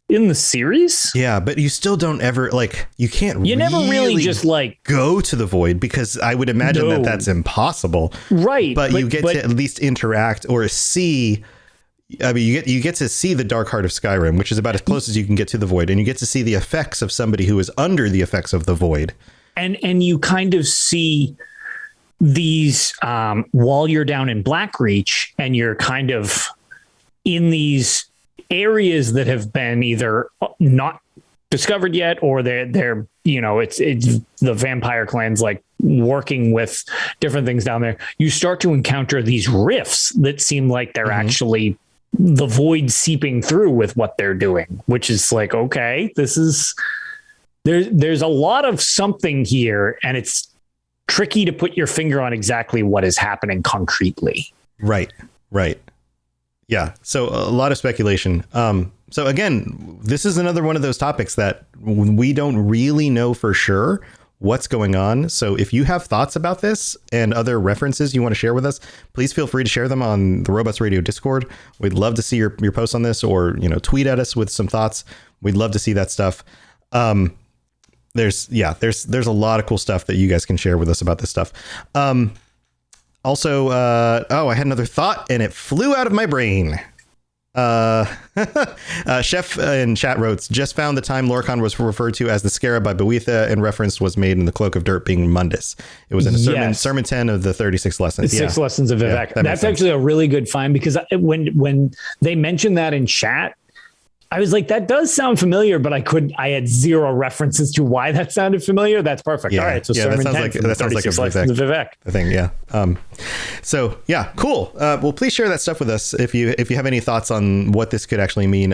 in the series. Yeah, but you still don't ever you never really just like go to the void, because I would imagine that that's impossible. Right. But you get to at least interact or see. I mean, you get to see the Dark Heart of Skyrim, which is about as close as you can get to the void, and you get to see the effects of somebody who is under the effects of the void. And you kind of see these while you're down in Blackreach, and you're kind of in these areas that have been either not discovered yet, or they're you know, it's the vampire clans like working with different things down there. You start to encounter these rifts that seem like they're actually the void seeping through with what they're doing, which is like, okay, this is there's a lot of something here, and it's tricky to put your finger on exactly what is happening concretely. Right. Yeah. So a lot of speculation. So again, this is another one of those topics that we don't really know for sure what's going on. So if you have thoughts about this and other references you want to share with us, please feel free to share them on the Robots Radio Discord. We'd love to see your posts on this, or, you know, tweet at us with some thoughts. We'd love to see that stuff. There's a lot of cool stuff that you guys can share with us about this stuff. Also, I had another thought and it flew out of my brain. Chef in chat wrote, just found the time Lorcan was referred to as the Scarab by Boetha, and reference was made in the Cloak of Dirt being Mundus. It was in a sermon 10 of the 36 lessons. The 6 lessons of Vivek. That's actually a really good find, because when they mentioned that in chat, I was like, that does sound familiar, but I had zero references to why that sounded familiar. That's perfect. Yeah. All right. So sermon 10 that sounds like a Vivek. I think, yeah. So yeah, cool. Well, please share that stuff with us if you have any thoughts on what this could actually mean.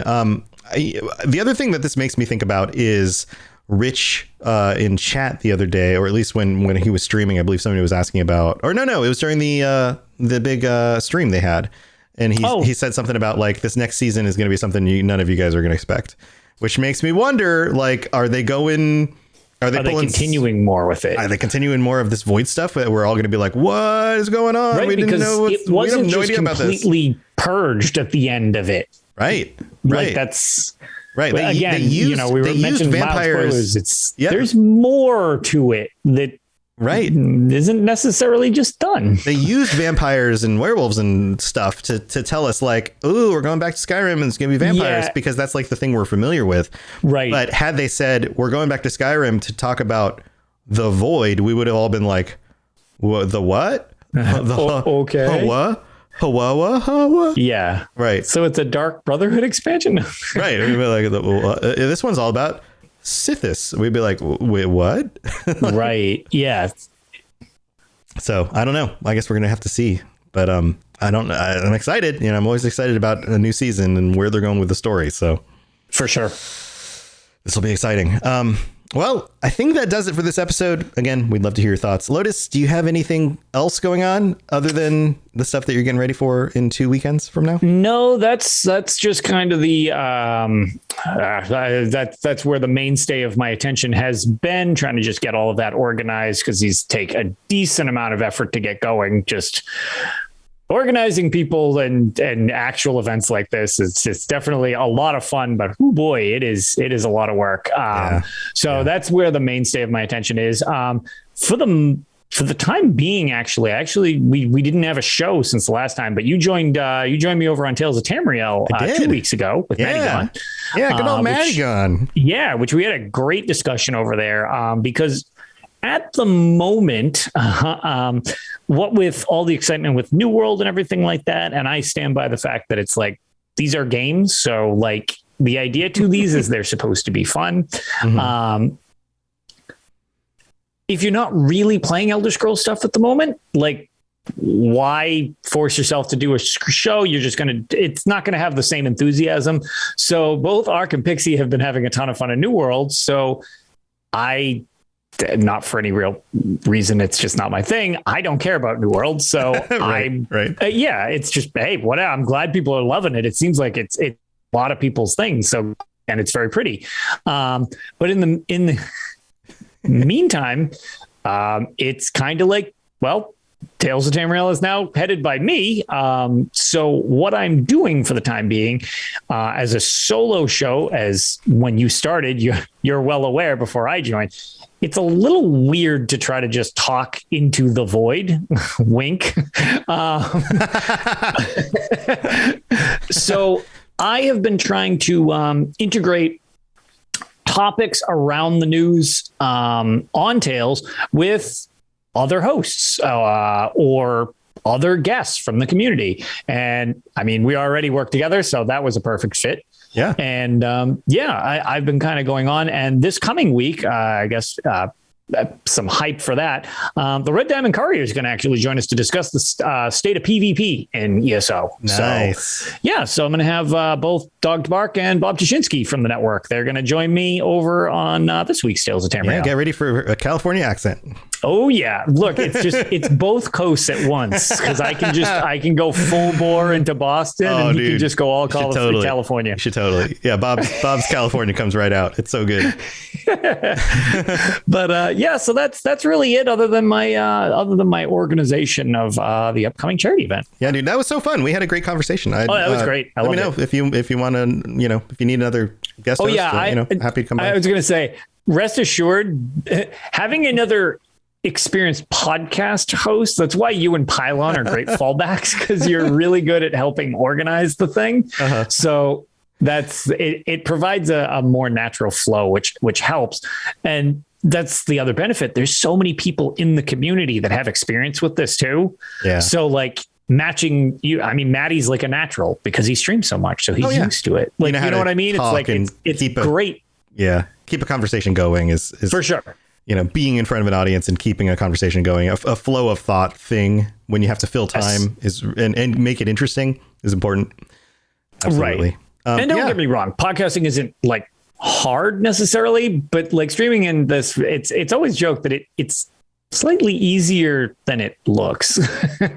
The other thing that this makes me think about is Rich in chat the other day, or at least when he was streaming, I believe somebody was asking about, or no, it was during the big stream they had. And he said something about like this next season is going to be something none of you guys are going to expect, which makes me wonder, like, are they continuing more with it? Are they continuing more of this Void stuff that we're all going to be like, what is going on? Right, we didn't know. It wasn't we have no just idea about this. Completely purged at the end of it. Right. Like that's right. They mentioned vampires. Yep. There's more to it that isn't necessarily just done. They used vampires and werewolves and stuff to tell us like, ooh, we're going back to Skyrim and it's going to be vampires because that's like the thing we're familiar with. Right. But had they said we're going back to Skyrim to talk about the Void, we would have all been like, the what? Okay. What? Hawa? Yeah. Right. So it's a Dark Brotherhood expansion? Right. We'd be like, this one's all about Sithis. We'd be like, wait, what? Right. Yeah. So I don't know. I guess we're going to have to see. But I'm excited. You know, I'm always excited about a new season and where they're going with the story. So for sure. This will be exciting. Well, I think that does it for this episode. Again, we'd love to hear your thoughts. Lotus, do you have anything else going on other than the stuff that you're getting ready for in 2 weekends from now? No, that's just kind of the that's where the mainstay of my attention has been, trying to just get all of that organized because these take a decent amount of effort to get going. Just organizing people and actual events like this, it's definitely a lot of fun, but oh boy, it is a lot of work. That's where the mainstay of my attention is. For the time being, actually, we didn't have a show since the last time, but you joined me over on Tales of Tamriel 2 weeks ago with Maddie Gunn. Yeah, good old Maddie Gunn. Yeah, which we had a great discussion over there because at the moment, what with all the excitement with New World and everything like that, and I stand by the fact that it's like, these are games. So like the idea to these is they're supposed to be fun. Mm-hmm. If you're not really playing Elder Scrolls stuff at the moment, like why force yourself to do a show? It's not going to have the same enthusiasm. So both Ark and Pixie have been having a ton of fun in New World. So not for any real reason, it's just not my thing. I don't care about New World, so it's just, hey, whatever. I'm glad people are loving it. It seems like it's a lot of people's things. So, and it's very pretty. But in the meantime, it's kind of like, well, Tales of Tamriel is now headed by me. So what I'm doing for the time being, as a solo show, as when you started, you're well aware before I joined, it's a little weird to try to just talk into the void. Wink. So I have been trying to integrate topics around the news on Tales with other hosts or other guests from the community. And I mean, we already work together, so that was a perfect fit. Yeah. And I've been kind of going on. And this coming week, I guess some hype for that. The Red Diamond Courier is going to actually join us to discuss the state of PvP in ESO. Nice. So I'm going to have both Dog Bark and Bob Tashinsky from the network. They're going to join me over on this week's Tales of Tamriel. Yeah, get ready for a California accent. Oh yeah. Look, it's both coasts at once, because I can go full bore into Boston and you can just go all California. You should totally. Yeah. Bob's California comes right out. It's so good. But so that's really it, other than my organization of the upcoming charity event. Yeah, dude, that was so fun. We had a great conversation. That was great. Let me know if you want to, if you need another guest host, happy to come by. I was going to say, rest assured, having another experienced podcast host, that's why you and Pylon are great fallbacks, because you're really good at helping organize the thing. Uh-huh. So that's it provides a more natural flow, which helps. And that's the other benefit. There's so many people in the community that have experience with this too. Yeah. So like matching you, I mean, Maddie's like a natural because he streams so much, so he's used to it. Like, you know what I mean? It's like it's great. Yeah, keep a conversation going is for sure. Being in front of an audience and keeping a conversation going, a flow of thought thing when you have to fill time and make it interesting is important. Absolutely. Right. And don't get me wrong, podcasting isn't like hard necessarily, but like streaming in this, it's always joked that it's slightly easier than it looks.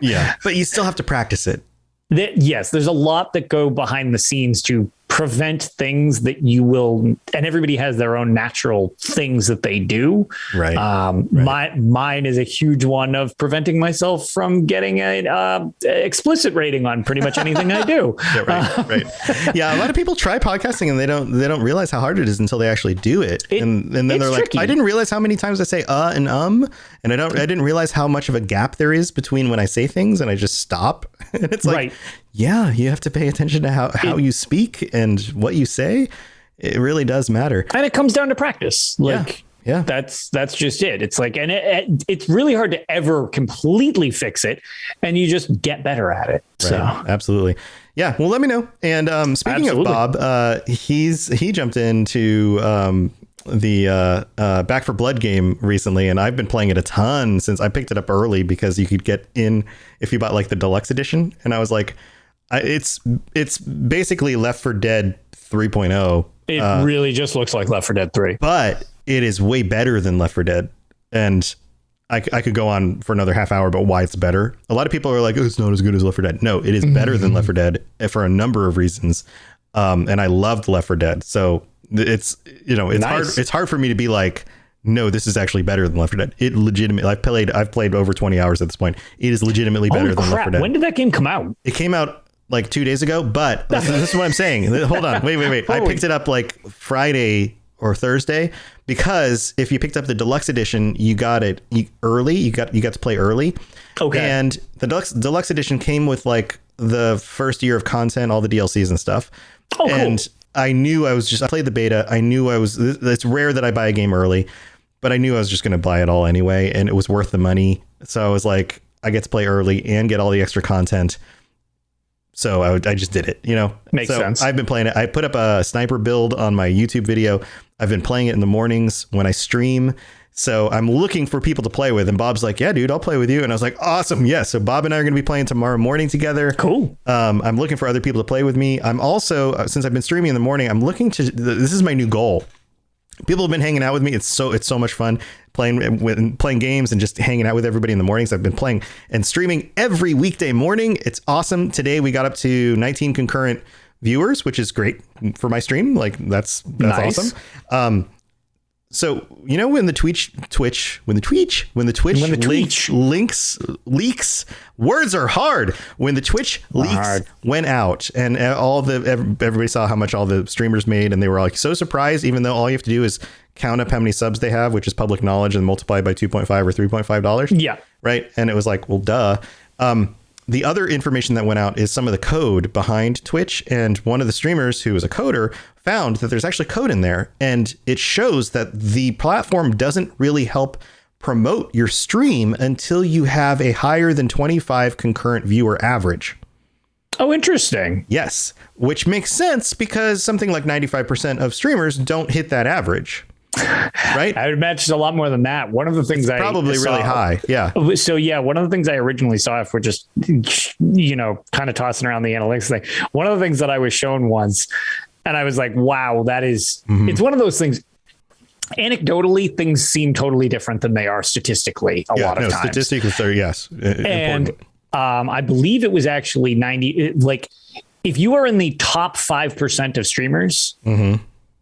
Yeah, but you still have to practice it. Yes, there's a lot that go behind the scenes to prevent things that you will, and everybody has their own natural things that they do. Right. Mine is a huge one of preventing myself from getting a explicit rating on pretty much anything I do. Yeah, right. Yeah, a lot of people try podcasting and they don't realize how hard it is until they actually do it. And then they're tricky. like, I didn't realize how many times I say and and I didn't realize how much of a gap there is between when I say things and I just stop. And it's like, yeah, you have to pay attention to how you speak and what you say. It really does matter. And it comes down to practice. Like, yeah, that's just it. It's like, and it's really hard to ever completely fix it, and you just get better at it. Right. So absolutely. Yeah. Well, let me know. And speaking of Bob, he jumped into the Back for Blood game recently, and I've been playing it a ton since I picked it up early because you could get in if you bought like the deluxe edition. And I was like, it's basically Left 4 Dead 3.0. It really just looks like Left 4 Dead 3, but it is way better than Left 4 Dead. And I could go on for another half hour about why it's better. A lot of people are like, oh, it's not as good as Left 4 Dead. No, it is better than Left 4 Dead for a number of reasons. And I loved Left 4 Dead. So it's hard. It's hard for me to be like, no, this is actually better than Left 4 Dead. It legitimately, I've played over 20 hours at this point. It is legitimately better than Left 4 Dead. When did that game come out? It came out like 2 days ago, but this is what I'm saying. Hold on. Wait. I picked it up like Friday or Thursday because if you picked up the deluxe edition, you got it early. You got to play early. Okay. And the deluxe edition came with like the first year of content, all the DLCs and stuff. Oh, and cool. I knew I played the beta. I knew it's rare that I buy a game early, but I knew I was just going to buy it all anyway. And it was worth the money. So I was like, I get to play early and get all the extra content. So I just did it, Makes sense. I've been playing it. I put up a sniper build on my YouTube video. I've been playing it in the mornings when I stream. So I'm looking for people to play with. And Bob's like, yeah, dude, I'll play with you. And I was like, awesome. Yeah. So Bob and I are going to be playing tomorrow morning together. Cool. I'm looking for other people to play with me. I'm also, since I've been streaming in the morning, I'm looking to, this is my new goal. People have been hanging out with me. It's so much fun playing games and just hanging out with everybody in the mornings. I've been playing and streaming every weekday morning. It's awesome. Today we got up to 19 concurrent viewers, which is great for my stream. Like that's nice. Awesome. So when the Twitch leaks, words are hard. When the Twitch leaks went out and everybody saw how much all the streamers made, and they were like so surprised, even though all you have to do is count up how many subs they have, which is public knowledge, and multiply by $2.5 or $3.5. Yeah. Right. And it was like, well, duh. The other information that went out is some of the code behind Twitch. And one of the streamers who was a coder found that there's actually code in there. And it shows that the platform doesn't really help promote your stream until you have a higher than 25 concurrent viewer average. Oh, interesting. Yes, which makes sense because something like 95% of streamers don't hit that average. Right. I would imagine a lot more than that. One of the things it's probably really high. Yeah. So yeah, one of the things I originally saw, if we're just, kind of tossing around the analytics thing, one of the things that I was shown once, and I was like, wow, that is, it's one of those things. Anecdotally, things seem totally different than they are statistically a lot of times. Statistically, yes. And I believe it was actually 90. Like if you are in the top 5% of streamers,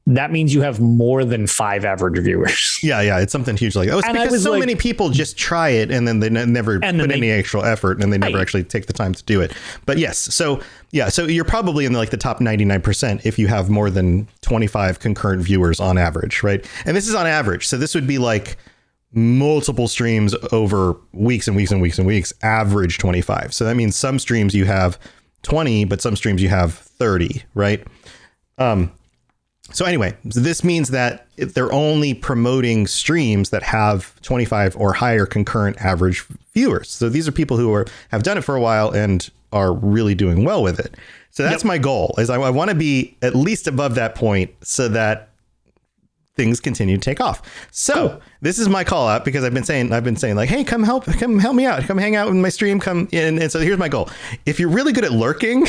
that means you have more than 5 average viewers. Yeah. It's something huge like, it's because so many people just try it and then they never put any actual effort and they never actually take the time to do it. But yes. So you're probably in the top 99% if you have more than 25 concurrent viewers on average. Right. And this is on average. So this would be like multiple streams over weeks and weeks and weeks and weeks, average 25. So that means some streams you have 20, but some streams you have 30. Right. So anyway, this means that they're only promoting streams that have 25 or higher concurrent average viewers. So these are people who have done it for a while and are really doing well with it. So that's my goal, is I want to be at least above that point so that things continue to take off. So this is my call out, because I've been saying like, hey, come help me out, come hang out with my stream, come in. And so here's my goal. If you're really good at lurking,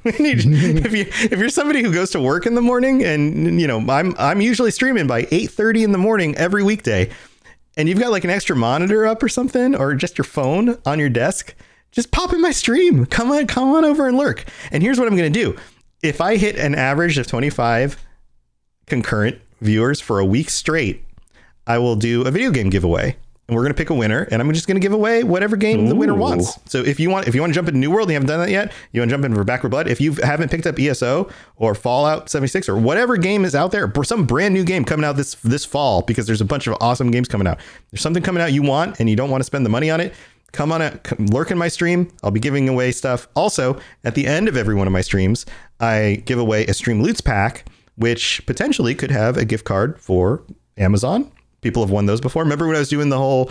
if you're somebody who goes to work in the morning, and I'm usually streaming by 8:30 in the morning every weekday, and you've got like an extra monitor up or something, or just your phone on your desk, just pop in my stream. Come on over and lurk. And here's what I'm going to do. If I hit an average of 25 concurrent viewers for a week straight, I will do a video game giveaway, and we're going to pick a winner, and I'm just going to give away whatever game the winner wants. So if you want to jump into New World and you haven't done that yet, you want to jump in for Backward Blood, if you haven't picked up ESO or Fallout 76 or whatever game is out there, or some brand new game coming out this fall, because there's a bunch of awesome games coming out. There's something coming out you want and you don't want to spend the money on it, come lurk in my stream. I'll be giving away stuff. Also, at the end of every one of my streams, I give away a Stream Loots pack, which potentially could have a gift card for Amazon. People have won those before. Remember when I was doing the whole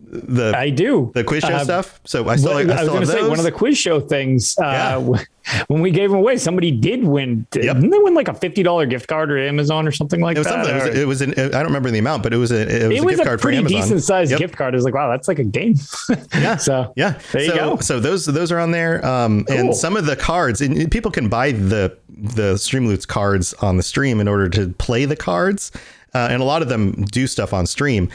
the quiz show stuff? So I was going to say, one of the quiz show things, when we gave them away, somebody did win. Didn't they win like a $50 gift card or Amazon or something like that? It was I don't remember the amount, but it was a gift card for Amazon. It was a pretty decent sized gift card. It was like, wow, that's like a game. So there you go. So those are on there. Cool. And some of the cards, and people can buy the Streamloots cards on the stream in order to play the cards. And a lot of them do stuff on stream.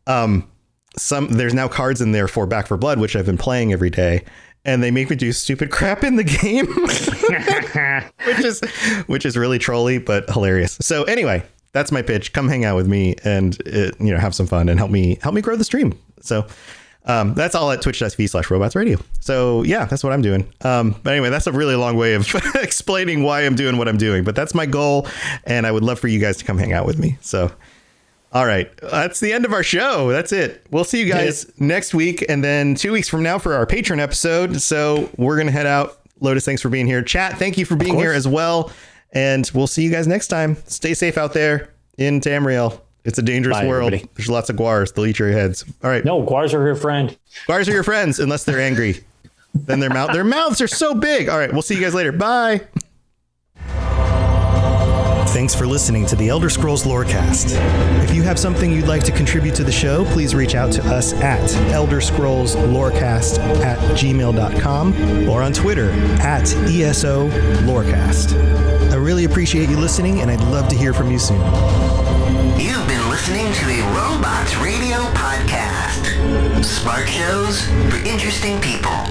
There's now cards in there for Back for Blood, which I've been playing every day, and they make me do stupid crap in the game, which is really trolly but hilarious. So anyway, that's my pitch. Come hang out with me and have some fun and help me grow the stream. So that's all at twitch.tv/robotsradio. So yeah, that's what I'm doing. But anyway, that's a really long way of explaining why I'm doing what I'm doing, but that's my goal, and I would love for you guys to come hang out with me. So all right, that's the end of our show. That's it. We'll see you guys next week, and then 2 weeks from now for our Patreon episode. So we're going to head out. Lotus, thanks for being here. Chat, thank you for being here as well. And we'll see you guys next time. Stay safe out there in Tamriel. It's a dangerous world. Everybody. There's lots of guars. They'll eat your heads. All right. No, guars are your friend. Guars are your friends, unless they're angry. Then their mouths are so big. All right, we'll see you guys later. Bye. Thanks for listening to the Elder Scrolls Lorecast. If you have something you'd like to contribute to the show, please reach out to us at elderscrollslorecast@gmail.com or on Twitter @ESO Lorecast. I really appreciate you listening, and I'd love to hear from you soon. You've been listening to a Robots Radio podcast. Smart shows for interesting people.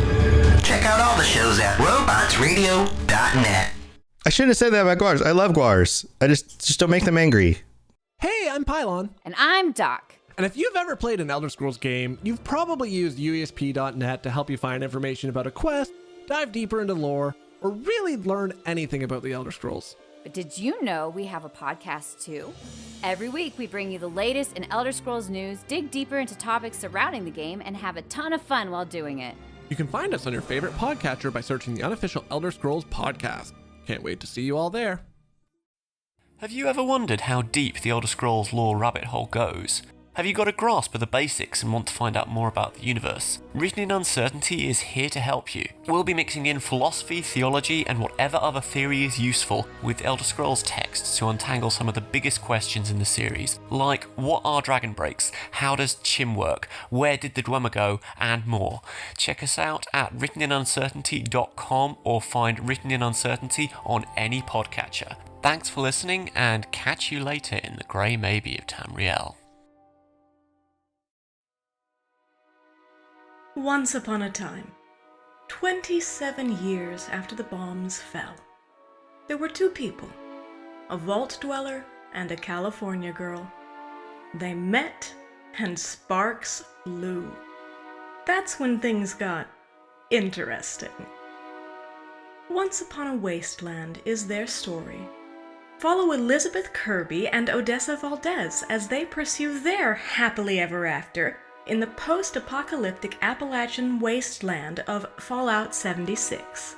Check out all the shows at robotsradio.net. I shouldn't have said that about guars. I love guars. I just don't make them angry. Hey, I'm Pylon. And I'm Doc. And if you've ever played an Elder Scrolls game, you've probably used UESP.net to help you find information about a quest, dive deeper into lore, or really learn anything about the Elder Scrolls. But did you know we have a podcast too? Every week we bring you the latest in Elder Scrolls news, dig deeper into topics surrounding the game, and have a ton of fun while doing it. You can find us on your favorite podcatcher by searching the unofficial Elder Scrolls podcast. Can't wait to see you all there. Have you ever wondered how deep the Elder Scrolls lore rabbit hole goes? Have you got a grasp of the basics and want to find out more about the universe? Written in Uncertainty is here to help you. We'll be mixing in philosophy, theology, and whatever other theory is useful with Elder Scrolls texts to untangle some of the biggest questions in the series, like what are dragon breaks, how does Chim work, where did the Dwemer go, and more. Check us out at writteninuncertainty.com or find Written in Uncertainty on any podcatcher. Thanks for listening, and catch you later in the Grey Maybe of Tamriel. Once upon a time, 27 years after the bombs fell, there were two people, a vault dweller and a California girl. They met and sparks flew. That's when things got interesting. Once Upon a Wasteland is their story. Follow Elizabeth Kirby and Odessa Valdez as they pursue their happily ever after in the post-apocalyptic Appalachian wasteland of Fallout 76.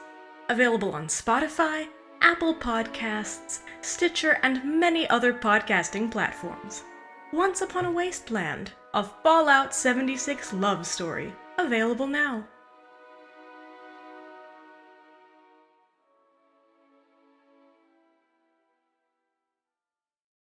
Available on Spotify, Apple Podcasts, Stitcher, and many other podcasting platforms. Once Upon a Wasteland, a Fallout 76 love story. Available now.